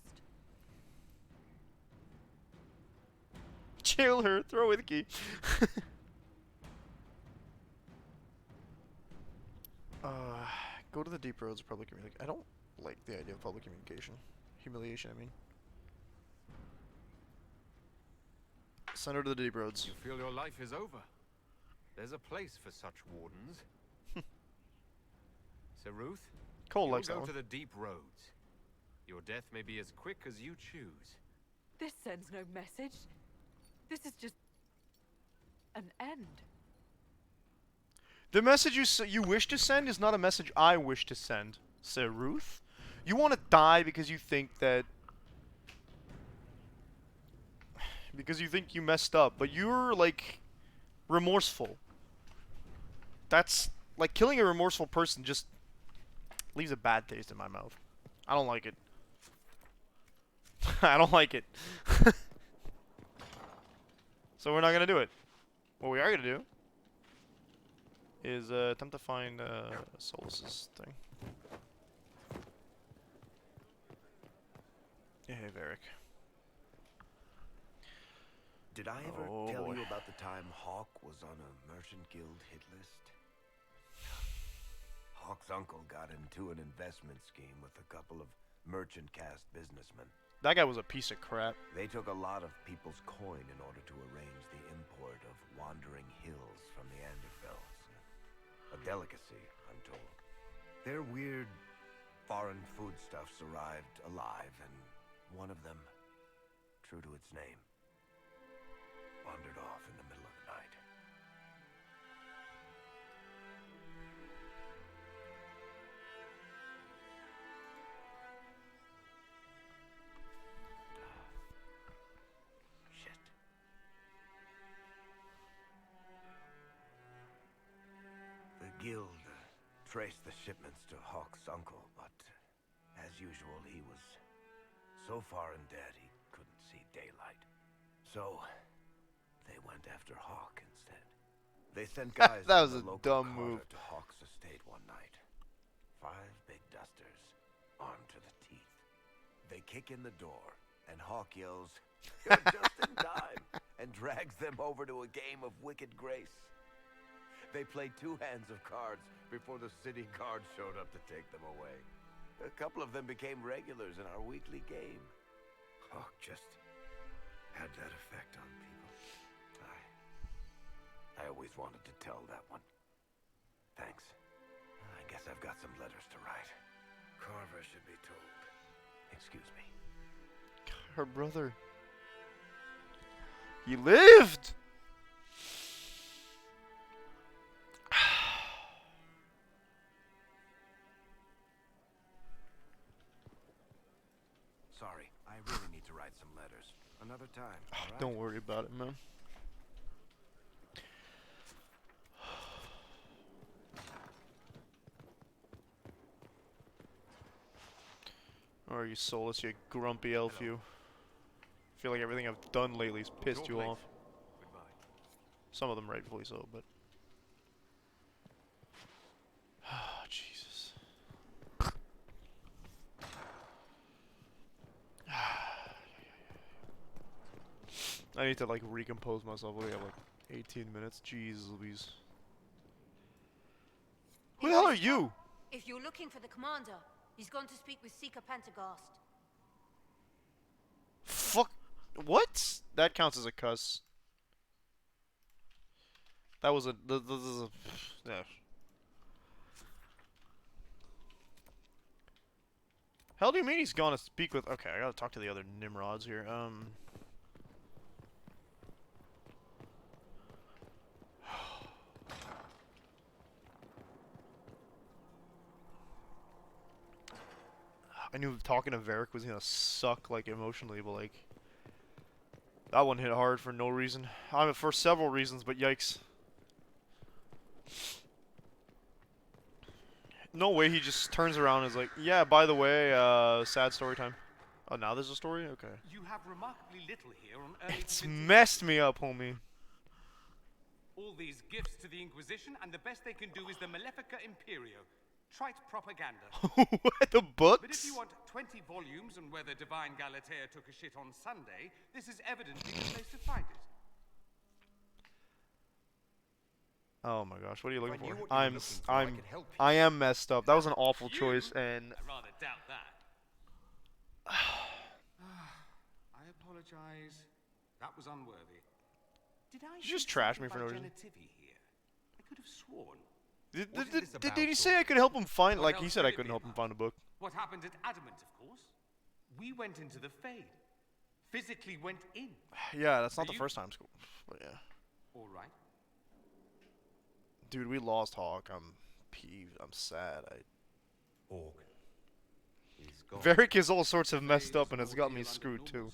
Jail her. Throw away the key. Go to the deep roads of public communication. I don't like the idea of public communication. Humiliation, I mean. Send her to the deep roads. You feel your life is over. There's a place for such wardens. Sir Ruth, Cole you'll likes that go one. to the deep roads. Your death may be as quick as you choose. This sends no message. This is just an end. The message you wish to send is not a message I wish to send, Sir Ruth. You want to die because you think that... because you think you messed up, but you're, like, remorseful. That's... like, killing a remorseful person just leaves a bad taste in my mouth. I don't like it. I don't like it. So we're not gonna do it. What we are gonna do is attempt to find Solus's thing. Hey, Varric. Did I ever Oh, tell boy. you about the time Hawk was on a Merchant Guild hit list? Hawk's uncle got into an investment scheme with a couple of merchant caste businessmen. That guy was a piece of crap. They took a lot of people's coin in order to arrange the import of wandering hills from the Anderfells. A delicacy, I'm told. Their weird foreign foodstuffs arrived alive, and one of them, true to its name, wandered off in the middle of the night. Shit. trace the shipments to Hawk's uncle, but as usual, he was so far in debt he couldn't see daylight. So they went after Hawk instead. They sent guys That was from a the local dumb carter move. to Hawk's estate one night. 5 big dusters, armed to the teeth. They kick in the door, and Hawk yells, "You're just in time," and drags them over to a game of Wicked Grace. They played 2 hands of cards before the city guard showed up to take them away. A couple of them became regulars in our weekly game. Hawk just had that effect on people. I always wanted to tell that one. Thanks. I guess I've got some letters to write. Carver should be told. Excuse me. Her brother. He lived! Sorry, I really need to write some letters. Another time, all right? Don't worry about it, man. Or you soulless, you grumpy elf, you. Feel like everything I've done lately has pissed you off. Goodbye. Some of them rightfully so, but... Jesus. I need to, like, recompose myself. We have, like, 18 minutes. Jeez Louise. Who the hell are you? If you're looking for the commander, he's gone to speak with Seeker Pentecost. Fuck. What? That counts as a cuss. That was a. Yeah. Hell do you mean he's gone to speak with? Okay, I gotta talk to the other Nimrods here. I knew talking to Varric was gonna suck, like, emotionally, but, like, that one hit hard for no reason. I mean, for several reasons, but yikes. No way he just turns around and is like, yeah, by the way, sad story time. Oh, now there's a story? Okay. You have remarkably little here on early It's messed me up, homie. All these gifts to the Inquisition, and the best they can do is the Malefica Imperio. Trite propaganda. What, the books? But if you want 20 volumes on whether Divine Galatea took a shit on Sunday, this is evidently the place to find it. Oh my gosh, what are you looking for? I am messed up. That was an awful choice, and I rather doubt that. I apologize. That was unworthy. Did I you just trash me for no reason. Here? I could have sworn. Did he say I could help him find? Like he said, I couldn't help him find a book. What happened at Adamant, of course. We went into the Fade. Physically went in. Yeah, that's not the first time school. But yeah. All right. Dude, we lost Hawk. I'm peeved. I'm sad. Varric is all sorts of messed up, and it's got me screwed too.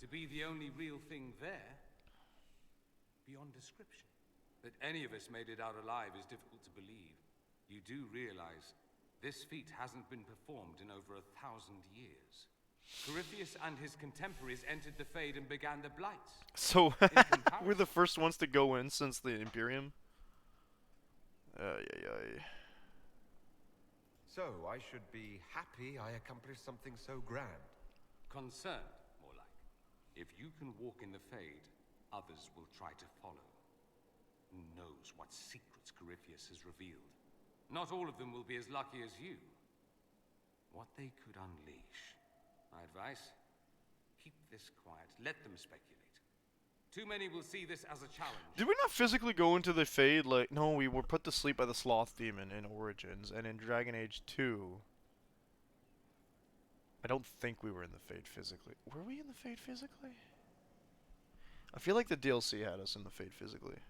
To be the only real thing there, beyond description. That any of us made it out alive is difficult to believe. You do realize this feat hasn't been performed in over 1,000 years. Corypheus and his contemporaries entered the Fade and began the Blights. So, we're the first ones to go in since the Imperium. So, I should be happy I accomplished something so grand. Concerned, more like. If you can walk in the Fade, others will try to follow. Who knows what secrets Corypheus has revealed? Not all of them will be as lucky as you. What they could unleash. My advice? Keep this quiet. Let them speculate. Too many will see this as a challenge. Did we not physically go into the Fade? Like, no, we were put to sleep by the Sloth Demon in Origins, and in Dragon Age 2... I don't think we were in the Fade physically. Were we in the Fade physically? I feel like the DLC had us in the Fade physically.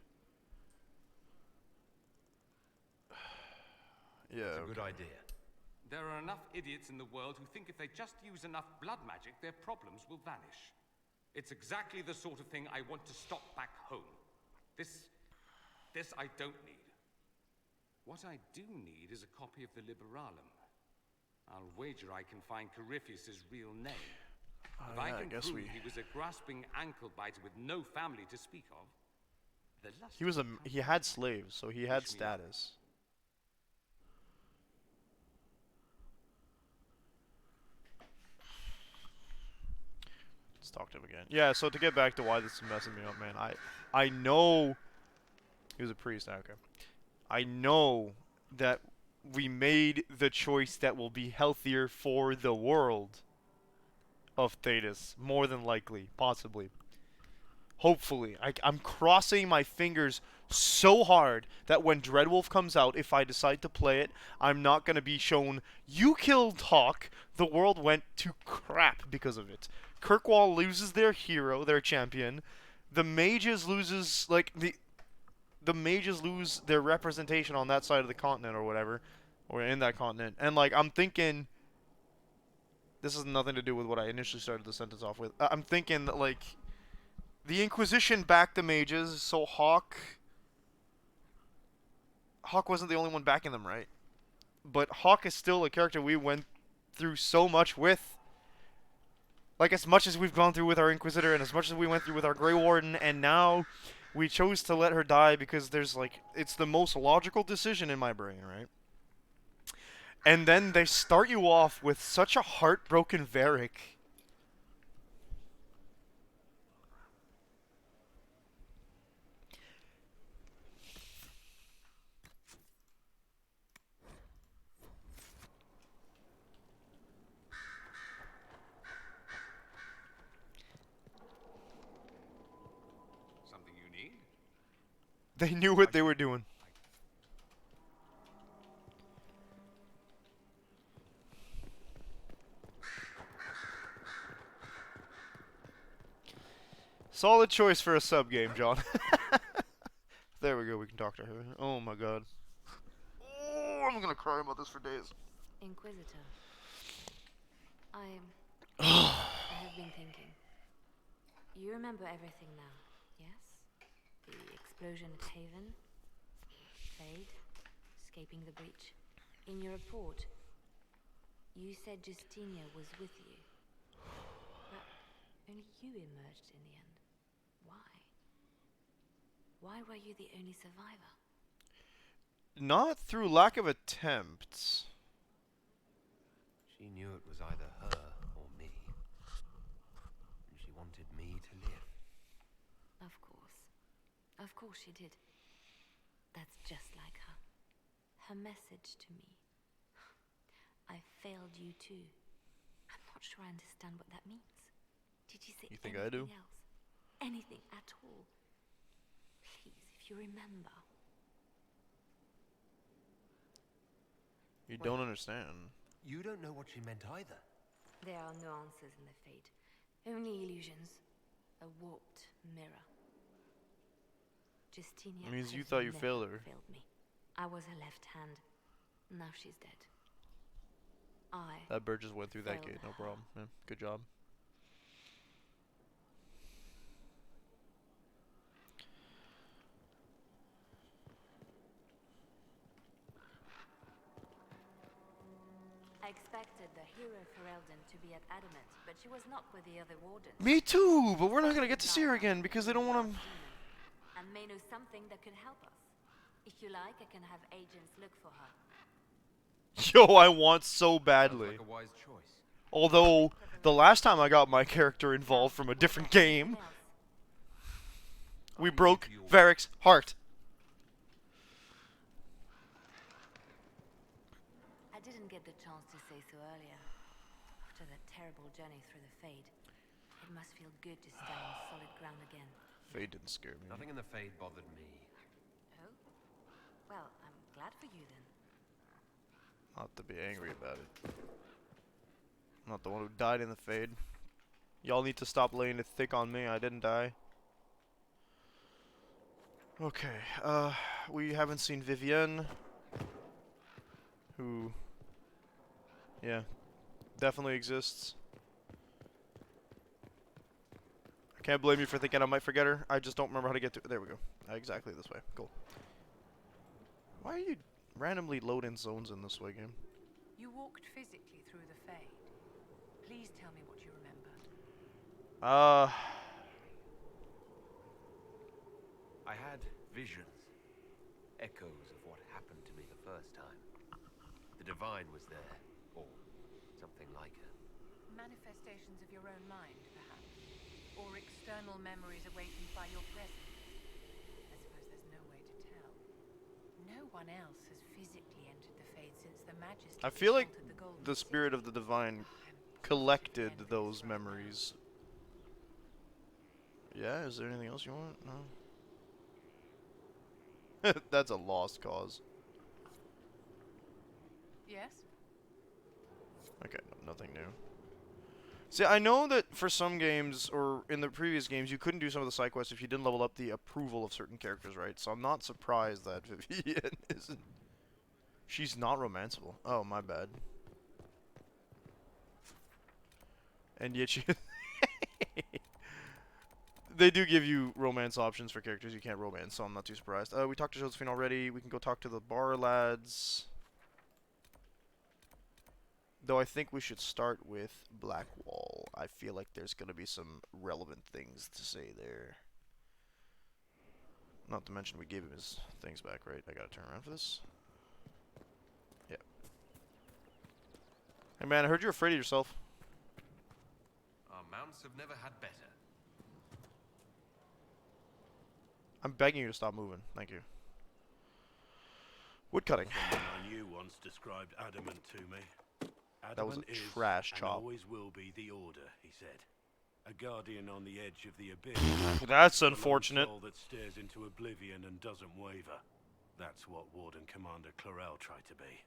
Yeah, That's a good idea. There are enough idiots in the world who think if they just use enough blood magic, their problems will vanish. It's exactly the sort of thing I want to stop back home. This I don't need. What I do need is a copy of the Liberalum. I'll wager I can find Corypheus's real name. If I can prove he was a grasping ankle biter with no family to speak of, the lust he had slaves, so he had status. Let's talk to him again. Yeah, so to get back to why this is messing me up, man, I know he was a priest. Okay, I know that we made the choice that will be healthier for the world of Thetis, more than likely, possibly. Hopefully. I'm crossing my fingers so hard that when Dreadwolf comes out, if I decide to play it, I'm not going to be shown, you killed Hawk, the world went to crap because of it. Kirkwall loses their hero, their champion. The mages loses, like, the mages lose their representation on that side of the continent or whatever, or in that continent. And, like, I'm thinking, this has nothing to do with what I initially started the sentence off with. I'm thinking that, like, the Inquisition backed the mages, so Hawk wasn't the only one backing them, right? But Hawk is still a character we went through so much with. Like, as much as we've gone through with our Inquisitor, and as much as we went through with our Grey Warden, and now we chose to let her die because there's, like, it's the most logical decision in my brain, right? And then they start you off with such a heartbroken Varric. Something you need? They knew what they were doing. Solid choice for a sub game, John. There we go, we can talk to her. Oh my god. Oh, I'm gonna cry about this for days. Inquisitor, I have been thinking. You remember everything now, yes? The explosion at Haven, Fade, escaping the breach. In your report, you said Justinia was with you. But only you emerged in the end. Why? Why were you the only survivor? Not through lack of attempts. She knew it was either her or me. And she wanted me to live. Of course. Of course she did. That's just like her. Her message to me. I failed you too. I'm not sure I understand what that means. Did you say You think anything I do? else? Anything at all? Please, if you remember. You don't understand. You don't know what she meant either. There are no answers in the fate. Only illusions. A warped mirror. Justinia It means you has thought you never failed her. failed me. I was her left hand. Now she's dead. That bird just went through that failed gate, no her. problem. Yeah, good job. I expected the hero Ferelden to be at Adamant, but she was not with the other wardens. Me too, but we're not gonna get to see her again because they don't want to. And may know something that could help us. If you like, I can have agents look for her. Yo, I want so badly. Sounds like a wise choice. Although, the last time I got my character involved from a different game, we broke Varric's heart. I didn't get the chance to say so earlier. After that terrible journey through the Fade, it must feel good to stand on solid ground again. Fade didn't scare me. Nothing in the Fade bothered me. Oh? Well, I'm glad for you then. Not to be angry about it. I'm not the one who died in the Fade. Y'all need to stop laying it thick on me. I didn't die. Okay, we haven't seen Vivienne. Who... yeah, definitely exists. I can't blame you for thinking I might forget her. I just don't remember how to get to... there we go. Exactly this way. Cool. Why are you... randomly load in zones in this way, game. You walked physically through the Fade. Please tell me what you remember. I had visions, echoes of what happened to me the first time. The Divine was there, or something like her. Manifestations of your own mind, perhaps? Or external memories awakened by your presence? I suppose there's no way to tell. No one else has physically entered the Fade since the Majesty I feel like assaulted the Golden the spirit of the Divine collected those memories. Yeah, is there anything else you want? No. That's a lost cause. Yes? Okay, no, nothing new. See, I know that for some games, or in the previous games, you couldn't do some of the side quests if you didn't level up the approval of certain characters, right? So I'm not surprised that Vivienne isn't... She's not romanceable. Oh, my bad. And yet she... They do give you romance options for characters you can't romance, so I'm not too surprised. We talked to Josephine already. We can go talk to the bar lads. Though I think we should start with Blackwall. I feel like there's going to be some relevant things to say there. Not to mention we gave him his things back, right? I gotta turn around for this. Yeah. Hey man, I heard you're afraid of yourself. Our mounts have never had better. I'm begging you to stop moving. Thank you. Woodcutting. Someone I knew once described adamant to me. That was a Adamant is trash and chop. always will be the Order, he said. A guardian on the edge of the abyss. That's A lone unfortunate. soul that stares into oblivion and doesn't waver. That's what Warden Commander Clarel tried to be.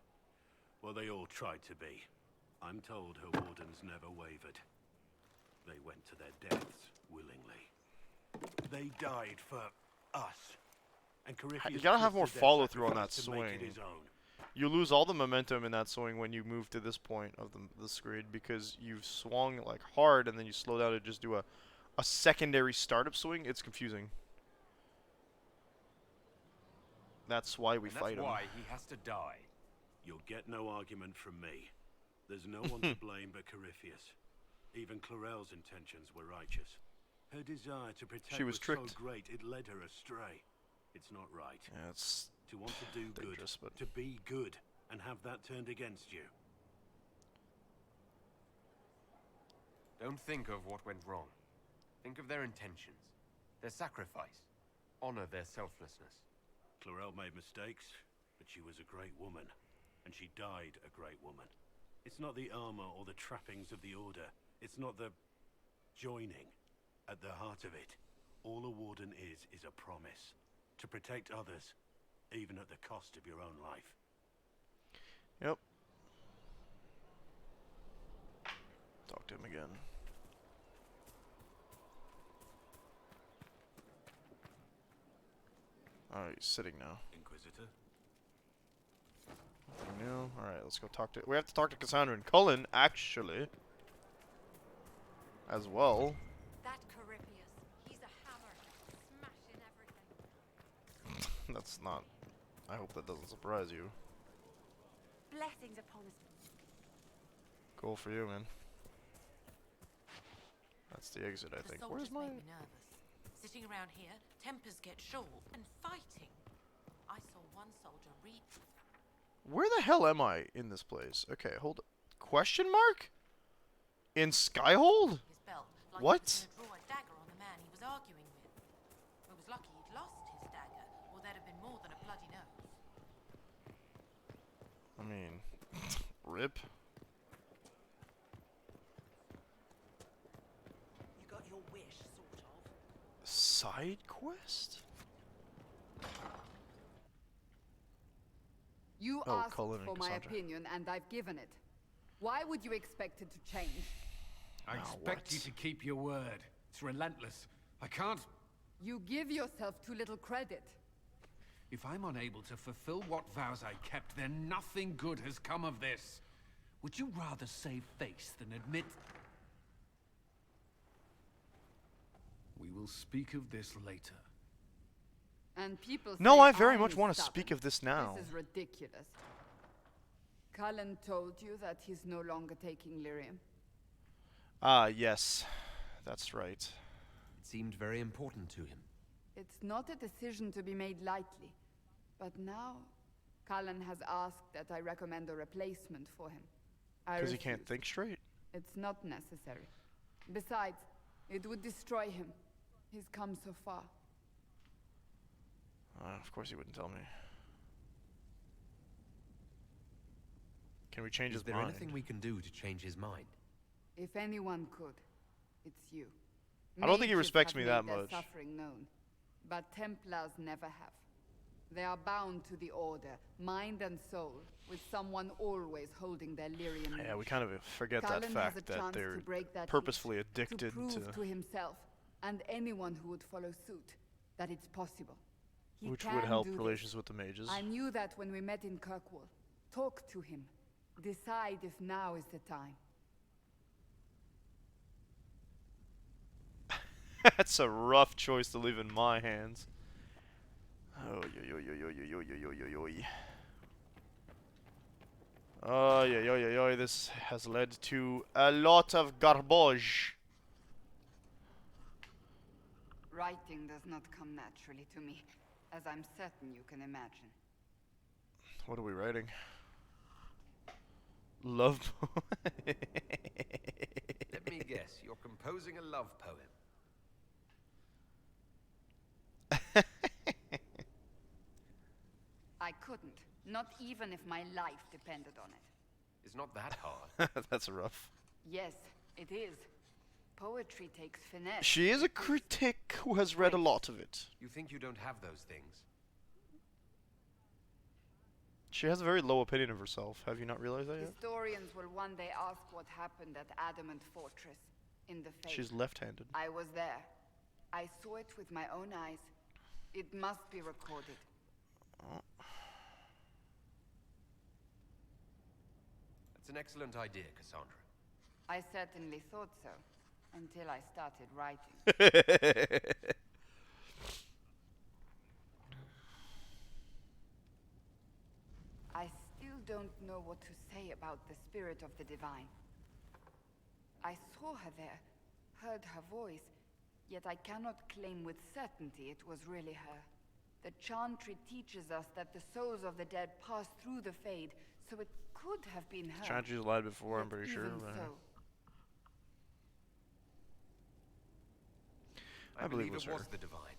Well, they all tried to be. I'm told her wardens never wavered. They went to their deaths willingly. They died for us. And You gotta have more twisted their follow through on that sacrifice to make swing. it his own. You lose all the momentum in that swing when you move to this point of the screen because you've swung like hard and then you slow down to just do a secondary startup swing. It's confusing. That's why we fight him. That's why he has to die. You'll get no argument from me. There's no one to blame but Corypheus. Even Clarel's intentions were righteous. Her desire to protect She was so tricked. great it led her astray. It's not right. Yeah, it's to want to do good, dangerous, but to be good, and have that turned against you. Don't think of what went wrong. Think of their intentions, their sacrifice. Honor their selflessness. Clarel made mistakes, but she was a great woman, and she died a great woman. It's not the armor or the trappings of the Order. It's not the joining at the heart of it. All a warden is a promise to protect others, even at the cost of your own life. Yep. Talk to him again. Oh, he's sitting now. Inquisitor. Nothing new. Alright, let's go talk to... We have to talk to Cassandra and Cullen, actually. As well. That Corypheus, he's a hammer, smashing everything. That's not... I hope that doesn't surprise you. Blessings upon us. Cool for you, man. That's the exit, I think. Where's my... make me nervous. Sitting around here, tempers get short, and fighting. I saw one soldier read. Where the hell am I in this place? Okay, hold up. Question mark? In Skyhold? His belt, like What? he was gonna draw a dagger on the man he was arguing with. It was lucky he'd lost his dagger, or there'd have been more than a bloody nose. I mean, rip. You got your wish, sort of. Side quest? You Oh, asked Cullen and for my Cassandra. opinion, and I've given it. Why would you expect it to change? I expect you to keep your word. It's relentless. I can't... You give yourself too little credit. If I'm unable to fulfill what vows I kept, then nothing good has come of this. Would you rather save face than admit... We will speak of this later. And people No, say I very much I'm want to stubborn. speak of this now. This is ridiculous. Cullen told you that he's no longer taking lyrium. Ah, yes. That's right. It seemed very important to him. It's not a decision to be made lightly. But now, Cullen has asked that I recommend a replacement for him. Because he can't think straight? It's not necessary. Besides, it would destroy him. He's come so far. Of course he wouldn't tell me. Can we change his Is there mind? anything we can do to change his mind? If anyone could, it's you. I don't think he Mages respects have me made that their much. Suffering known, but Templars never have. They are bound to the Order, mind and soul, with someone always holding their lyrium. Yeah, we kind of forget that Cullen has a fact that chance they're to break that purposefully leash, addicted to prove to himself and anyone who would follow suit that it's possible. He which can would help do this. relations with the mages. I knew that when we met in Kirkwall. Talk to him. Decide if now is the time. That's a rough choice to leave in my hands. Oh, yo, yo, yo, yo, yo, yo, yo, yo, yo, yo. Oh, yeah, yo, yo, yo. This has led to a lot of garbage. Writing does not come naturally to me, as I'm certain you can imagine. What are we writing? Love poem. Let me guess, you're composing a love poem. I couldn't, not even if my life depended on it. It's not that hard. That's rough. Yes, it is. Poetry takes finesse. She is a critic who has read a lot of it. You think you don't have those things? She has a very low opinion of herself. Have you not realized that yet? Historians will one day ask what happened at Adamant Fortress in the Faith. She's left-handed. I was there. I saw it with my own eyes. It must be recorded. That's an excellent idea, Cassandra. I certainly thought so, until I started writing. I still don't know what to say about the spirit of the divine. I saw her there, heard her voice, yet I cannot claim with certainty it was really her. The Chantry teaches us that the souls of the dead pass through the Fade, so it could have been her. Chantry's lied before, I'm pretty sure. Even But so, I believe it her. was the Divine.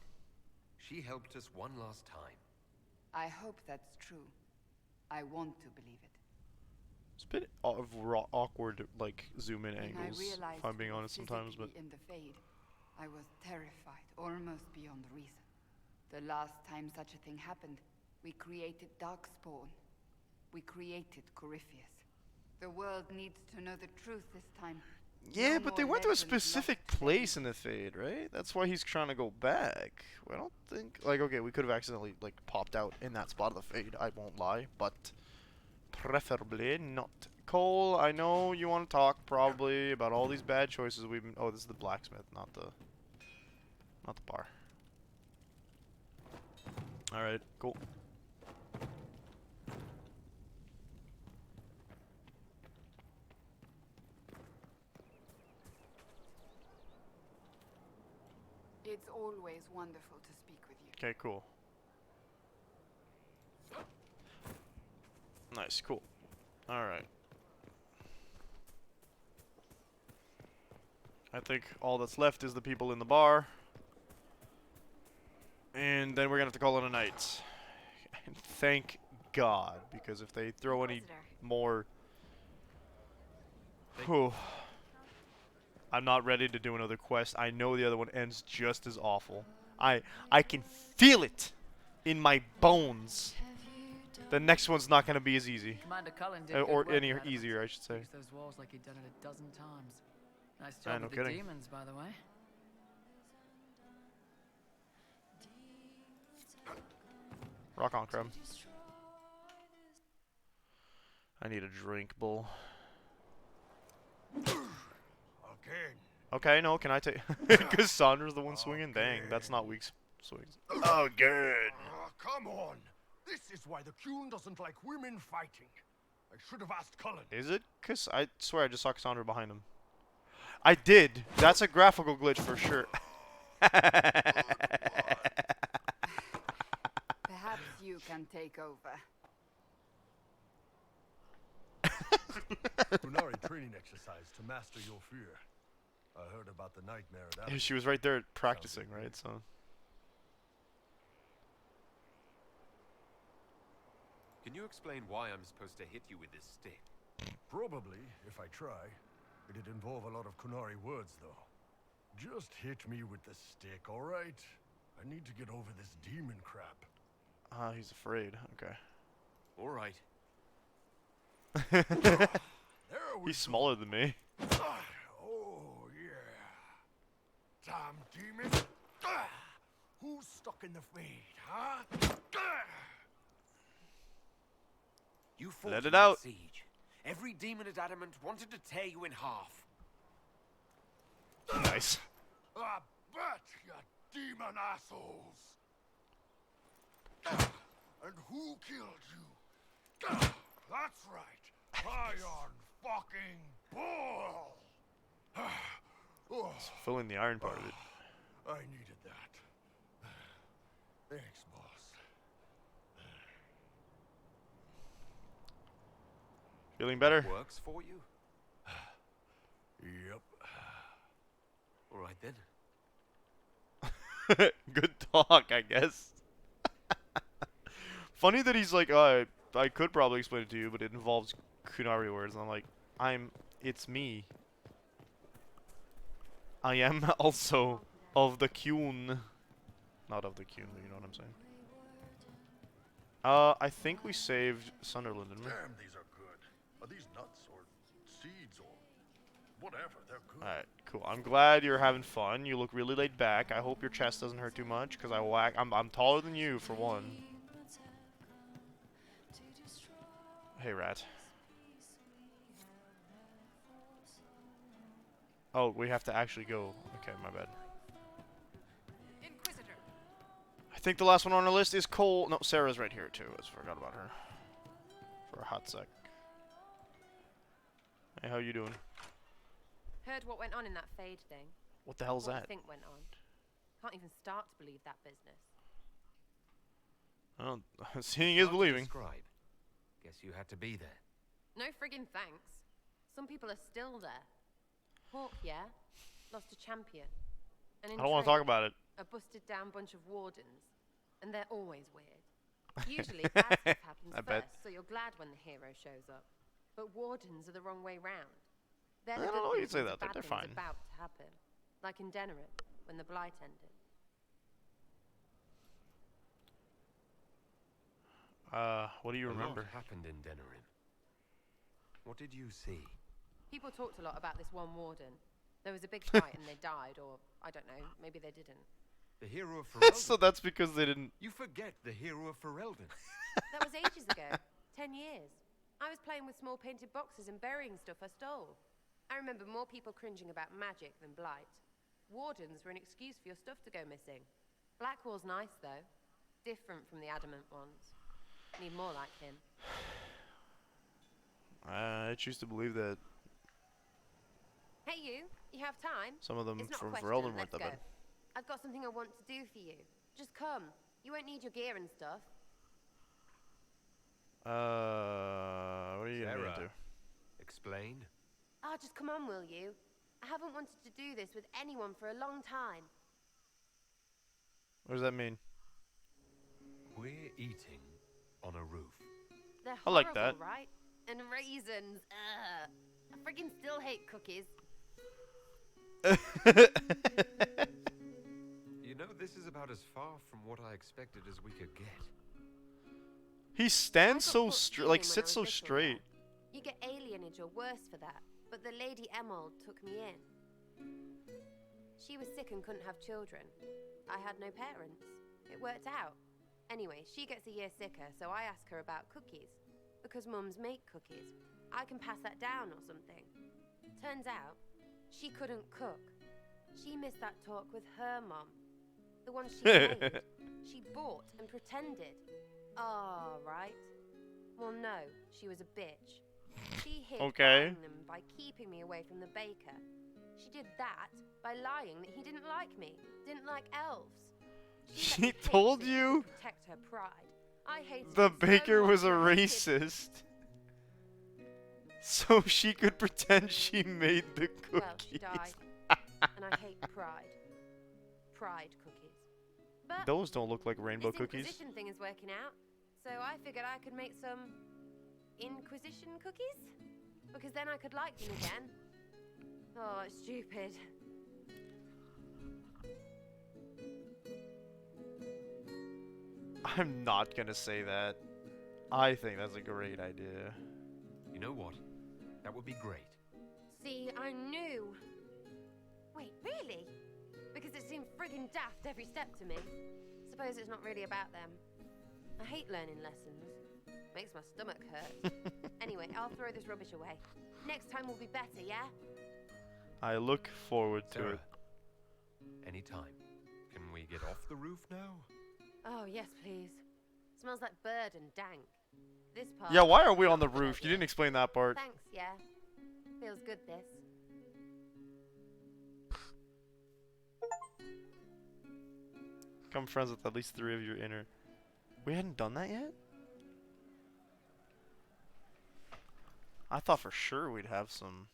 She helped us one last time. I hope that's true. I want to believe it. It's a bit of awkward, like, zoom-in When angles, I realized if I'm being we were honest sometimes, but... physically in the Fade, I was terrified, almost beyond reason. The last time such a thing happened, we created Darkspawn. We created Corypheus. The world needs to know the truth this time. Yeah, No but they more went to a legends lost specific place in the Fade, right? That's why he's trying to go back. I don't think... Like, okay, we could have accidentally, like, popped out in that spot of the Fade, I won't lie, but... Preferably not. Cole, I know you want to talk, probably, about all these bad choices we've been... Oh, this is the blacksmith, not the... Not the bar. Alright, cool. It's always wonderful to speak with you. Okay, cool. Nice, cool. Alright. I think all that's left is the people in the bar. And then we're gonna have to call it a night. And thank God, because if they throw any more... Whew. I'm not ready to do another quest. I know the other one ends just as awful. I can feel it in my bones. The next one's not gonna be as easy. Commander Cullen did Or good work, any Adams. easier, I should say. Used those walls like he'd done it a dozen times. Nice Yeah, job no with the kidding. demons, by the way. Rock on, Crumb. I need a drink, Bull. Again. Okay, no, can I take... Cassandra's the one swinging? Dang, that's not weak swings. Oh, good. Come on. This is why the Qun doesn't like women fighting. I should have asked Cullen. Is it? Cause I swear I just saw Cassandra behind him. I did. That's a graphical glitch for sure. Perhaps you can take over. Qunari training exercise to master your fear. I heard about the nightmare at Yeah, she was right there practicing, right? So. Can you explain why I'm supposed to hit you with this stick? Probably, if I try. It'd involve a lot of Qunari words, though. Just hit me with the stick, alright? I need to get over this demon crap. Ah, he's afraid. Okay. Alright. He's smaller than me. Oh, yeah. Damn demon. Who's stuck in the fade, huh? You fought Let in it that out. siege. Every demon at Adamant wanted to tear you in half. Nice. I bet, you demon assholes. And who killed you? That's right. Iron fucking Bull. Oh, Filling the iron part of it. I needed that. Thanks, boss. Feeling better? Works for you? Yep. Alright then. Good talk, I guess. Funny that he's like, I could probably explain it to you, but it involves Qunari words. And I'm like, it's me. I am also of the Qun. Not of the Qun, but you know what I'm saying. I think we saved Sunderland, didn't we? Damn, these are good. Are these nuts or seeds or whatever? They're good. Alright, cool. I'm glad you're having fun. You look really laid back. I hope your chest doesn't hurt too much, because I'm taller than you, for one. Hey, rat. Oh, we have to actually go. Okay, my bad. Inquisitor. I think the last one on our list is Cole. No, Sarah's right here, too. I just forgot about her. For a hot sec. Hey, how you doing? Heard what went on in that Fade thing. What the hell's What that? you think went on. Can't even start to believe that business. Oh, seeing is believing. Describe. Guess you had to be there. No friggin' thanks. Some people are still there. Hawk, yeah? Lost a champion. And in I don't want to talk about it. a busted down bunch of wardens. And they're always weird. Usually bad stuff happens I first, bet. so you're glad when the hero shows up. But wardens are the wrong way round. They're I the don't good know why you'd things say when that. the bad They're things fine. about to happen. Like in Denerim, when the Blight ended. What do you remember? What happened in Denerim? What did you see? People talked a lot about this one warden. There was a big fight and they died, or I don't know, maybe they didn't. The hero of Ferelden. So that's because they didn't. You forget the hero of Ferelden. That was ages ago. 10 years. I was playing with small painted boxes and burying stuff I stole. I remember more people cringing about magic than Blight. Wardens were an excuse for your stuff to go missing. Blackwall's nice, though. Different from the Adamant ones. Need more like him. I choose to believe that Hey, you have time? some of them It's not a from question, Ferelden weren't let's that go. bad. I've got something I want to do for you. Just come. You won't need your gear and stuff. What are you gonna Sarah. do? Explain. Ah, just come on, will you? I haven't wanted to do this with anyone for a long time. What does that mean? We're eating on a roof. They're I horrible, like that. right? And raisins. Ugh. I friggin' still hate cookies. You know, this is about as far from what I expected as we could get. He stands I got so caught straight, stealing like when I sits was so little straight. there. You get alienage or worse for that, but the Lady Emerald took me in. She was sick and couldn't have children. I had no parents. It worked out. Anyway, she gets a year sicker, so I ask her about cookies. Because mums make cookies. I can pass that down or something. Turns out, she couldn't cook. She missed that talk with her mom. The one she made. She bought and pretended. Ah, right. Well, no, she was a bitch. She hid Okay. buying them by keeping me away from the baker. She did that by lying that he didn't like me, didn't like elves. She let me hate told so she you could protect her pride. I hated the it so baker much was a that I hid- racist. So she could pretend she made the cookies. Well, she died. And I hate pride. Pride cookies. But Those don't look like rainbow this cookies. Inquisition thing is working out, so I figured I could make some Inquisition cookies? Because then I could like them again. Oh, it's stupid. I'm not gonna say that. I think that's a great idea. You know what? That would be great. See, I knew. Wait, really? Because it seemed friggin' daft every step to me. Suppose it's not really about them. I hate learning lessons. Makes my stomach hurt. Anyway, I'll throw this rubbish away. Next time will be better, yeah? I look forward to Sarah, it. anytime. Can we get off the roof now? Oh, yes, please. Smells like bird and dank. This part... Yeah, why are we on the not a good roof? You idea. didn't explain that part. Thanks, yeah. Feels good, this. Become friends with at least 3 of your inner. We hadn't done that yet? I thought for sure we'd have some.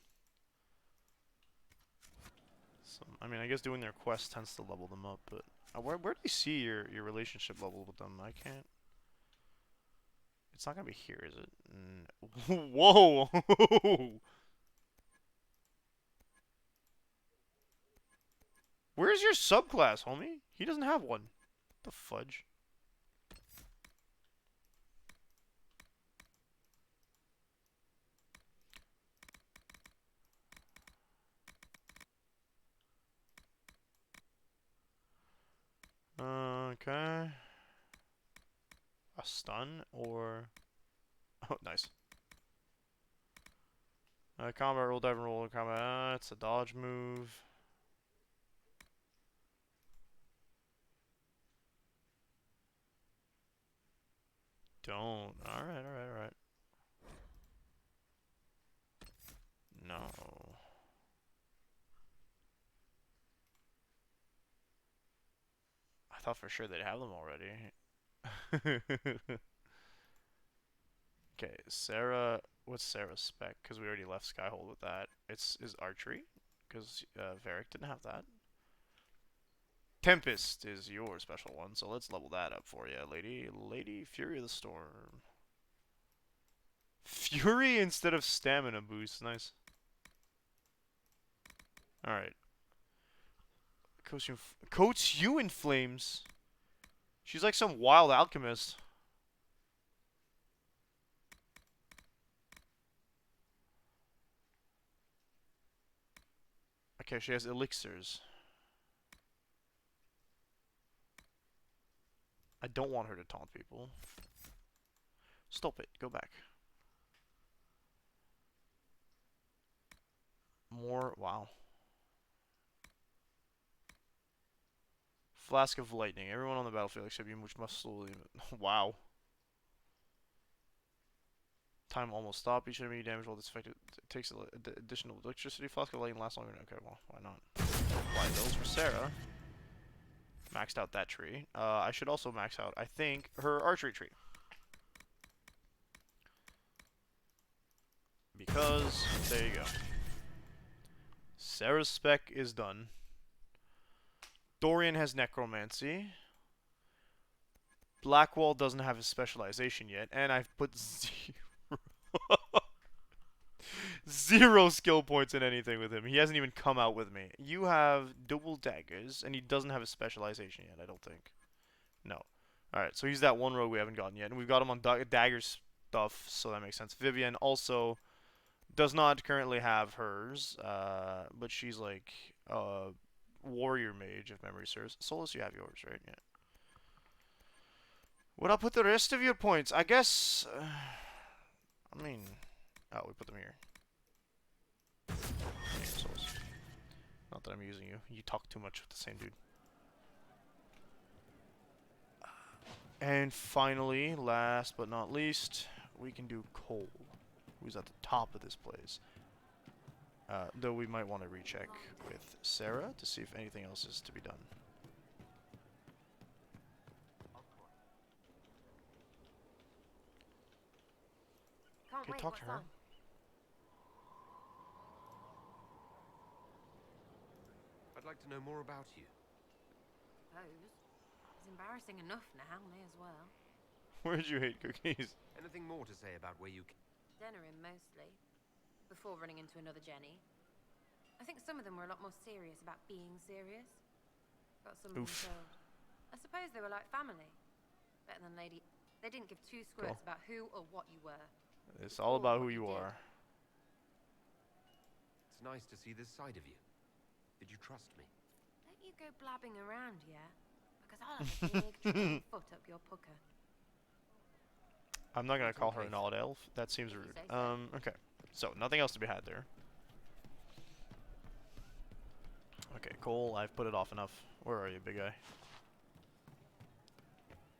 I mean, I guess doing their quest tends to level them up, but where do you see your relationship level with them? I can't. It's not gonna be here, is it? Whoa! Where's your subclass, homie? He doesn't have one. The fudge. Okay. A stun or... Oh, nice. Combat roll, dive and roll, combat. It's a dodge move. Don't. Alright, alright, alright. No. I thought for sure they'd have them already. Okay, Sarah. What's Sarah's spec? Because we already left Skyhold with that. Is archery, because Varric didn't have that. Tempest is your special one, so let's level that up for you, lady. Lady Fury of the Storm. Fury instead of stamina boost. Nice. Alright. Coats you in flames. She's like some wild alchemist. Okay, she has elixirs. I don't want her to taunt people. Stop it. Go back. More. Wow. Flask of Lightning. Everyone on the battlefield except you which must slowly... Wow. Time almost stopped. Each enemy damage while disaffected takes additional electricity. Flask of Lightning lasts longer. Okay, well, why not? Apply those for Sarah. Maxed out that tree. I should also max out, I think, her archery tree. Because, there you go. Sarah's spec is done. Dorian has necromancy. Blackwall doesn't have his specialization yet, and I've put zero skill points in anything with him. He hasn't even come out with me. You have double daggers, and he doesn't have a specialization yet, I don't think. No. Alright, so he's that one rogue we haven't gotten yet, and we've got him on dagger stuff, so that makes sense. Vivian also does not currently have hers, but she's like warrior mage, if memory serves. Solus, you have yours, right? Yeah. Would I put the rest of your points? I guess... I mean... Oh, we put them here. Solus. Not that I'm using you. You talk too much with the same dude. And finally, last but not least, we can do Cole, who's at the top of this place. Though we might want to recheck with Sarah to see if anything else is to be done. Can't Okay, wait, talk to what's her. on? I'd like to know more about you. Suppose. It's embarrassing enough now, may as well. Where'd you hate cookies? Anything more to say about where you... Dinner in mostly. Before running into another Jenny. I think some of them were a lot more serious about being serious. Got some of them Oof. killed. I suppose they were like family. Better than Lady... They didn't give two squirts Cool. about who or what you were. It's all Or about what who you did. are. It's nice to see this side of you. Did you trust me? Don't you go blabbing around, yeah? Because I'll have a big trailing foot up your pucker. I'm not gonna That's call her okay. an odd elf. That seems If you rude. say so. Okay. So nothing else to be had there. Okay, Cole, I've put it off enough. Where are you, big guy?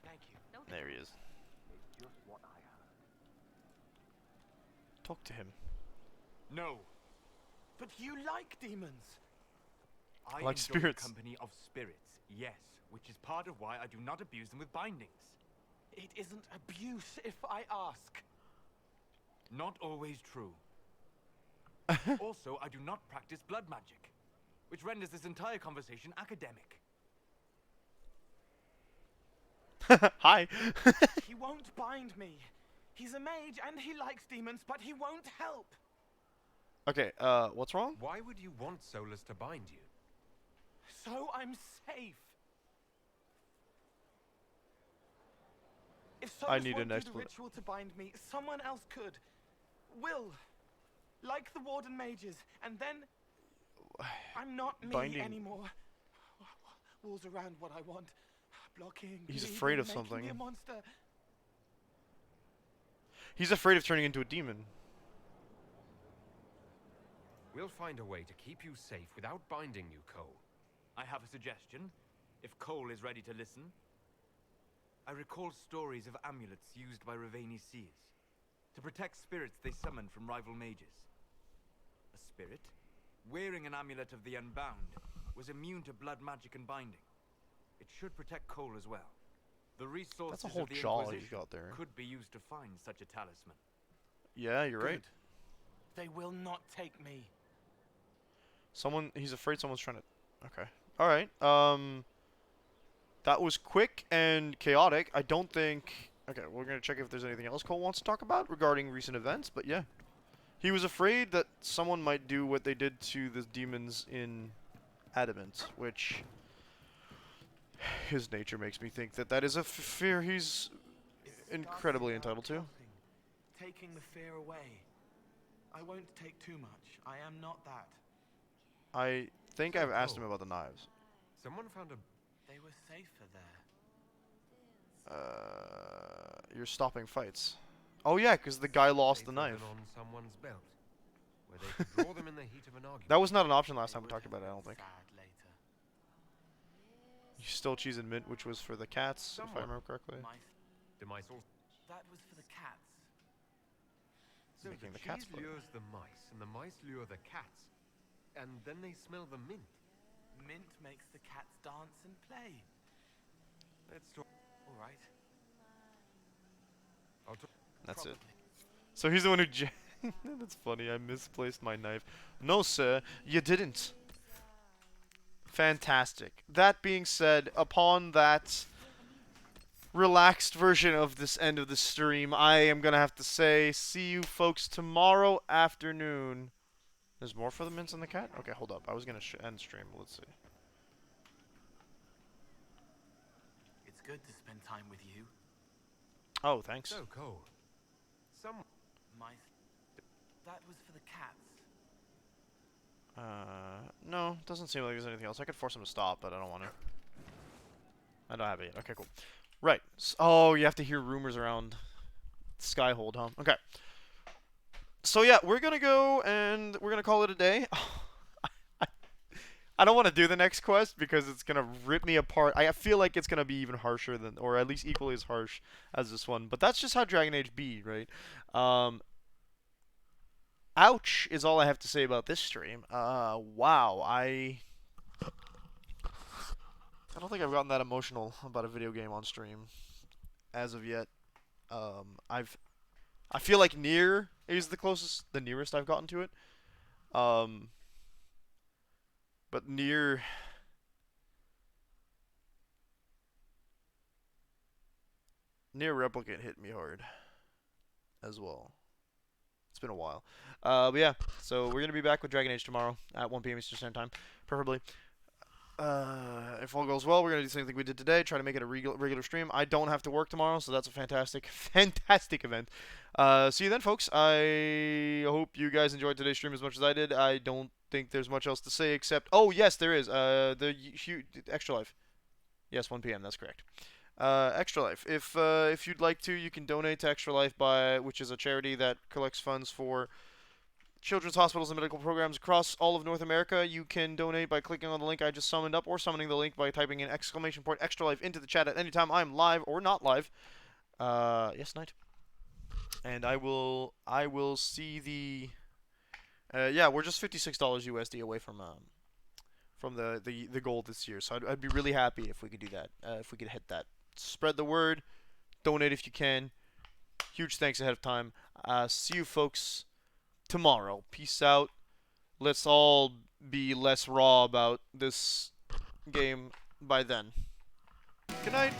Thank you. There he is. It's just what I heard. Talk to him. No. But you like demons. I Like enjoy spirits. the company of spirits, yes, which is part of why I do not abuse them with bindings. It isn't abuse if I ask. Not always true. Also, I do not practice blood magic, which renders this entire conversation academic. Hi. He won't bind me. He's a mage and he likes demons, but he won't help. Okay, what's wrong? Why would you want Solus to bind you? So I'm safe. If I Solus need won't an do the explanation. ritual to bind me, someone else could. Will. Like the Warden mages. And then... I'm not me Binding. anymore. Walls around what I want. Blocking, He's bleeding, afraid of making me something. a monster. He's afraid of turning into a demon. We'll find a way to keep you safe without binding you, Cole. I have a suggestion, if Cole is ready to listen. I recall stories of amulets used by Raveni seers to protect spirits they summoned from rival mages. A spirit, wearing an amulet of the Unbound, was immune to blood magic and binding. It should protect Cole as well. The resources That's a whole of the jaw he's Inquisition got there. could be used to find such a talisman. Yeah, you're right. Good. They will not take me. He's afraid someone's trying to... Okay. Alright, that was quick and chaotic. I don't think... Okay, we're gonna check if there's anything else Cole wants to talk about regarding recent events, but yeah. He was afraid that someone might do what they did to the demons in Adamant, which... His nature makes me think that that is a fear he's incredibly entitled to. Taking the fear away. I won't take too much. I am not that. I think I've asked him about the knives. Someone found a... They were safer there. You're stopping fights. Oh yeah, because the guy lost the They found knife. it on someone's belt, where they could draw them in the heat of an argument. That was not an option last time we talked about it, I don't think. Sad later. You still cheese and mint, which was for the cats, if I remember correctly. Mice also... That was for the cats. So Making the the cats cheese blood. lures the mice, and the mice lure the cats, and then they smell the mint. Mint makes the cats dance and play. Let's talk. All right. I'll talk. That's it. So he's the one who... That's funny, I misplaced my knife. No, sir, you didn't. Fantastic. That being said, upon that relaxed version of this end of the stream, I am going to have to say, see you folks tomorrow afternoon. There's more for the mints and the cat? Okay, hold up. I was going to end stream. Let's see. It's good to spend time with you. Oh, thanks. So, Cole. That was for the cats. No, doesn't seem like there's anything else. I could force him to stop, but I don't want to. I don't have it yet. Okay, cool. Right. Oh, you have to hear rumors around Skyhold, huh? Okay. So yeah, we're gonna go and we're gonna call it a day. I don't want to do the next quest because it's gonna rip me apart. I feel like it's gonna be even harsher than, or at least equally as harsh as this one. But that's just how Dragon Age be, right? Ouch is all I have to say about this stream. Wow, I don't think I've gotten that emotional about a video game on stream as of yet. I feel like Nier is the nearest I've gotten to it. But Nier Replicant hit me hard as well. It's been a while. But yeah, so we're gonna be back with Dragon Age tomorrow at 1 p.m. Eastern Standard Time, preferably. If all goes well, we're gonna do the same thing we did today. Try to make it a regular stream. I don't have to work tomorrow, so that's a fantastic, fantastic event. See you then, folks. I hope you guys enjoyed today's stream as much as I did. I don't think there's much else to say except, oh yes, there is. The ExtraLife. Yes, 1 p.m. That's correct. ExtraLife. If you'd like to, you can donate to ExtraLife which is a charity that collects funds for children's hospitals and medical programs across all of North America. You can donate by clicking on the link I just summoned up, or summoning the link by typing in !ExtraLife into the chat at any time I'm live or not live. Yes, night. And I will see the. Yeah, we're just $56 USD away from the goal this year. So I'd be really happy if we could do that. If we could hit that. Spread the word. Donate if you can. Huge thanks ahead of time. See you folks tomorrow. Peace out. Let's all be less raw about this game by then. Good night.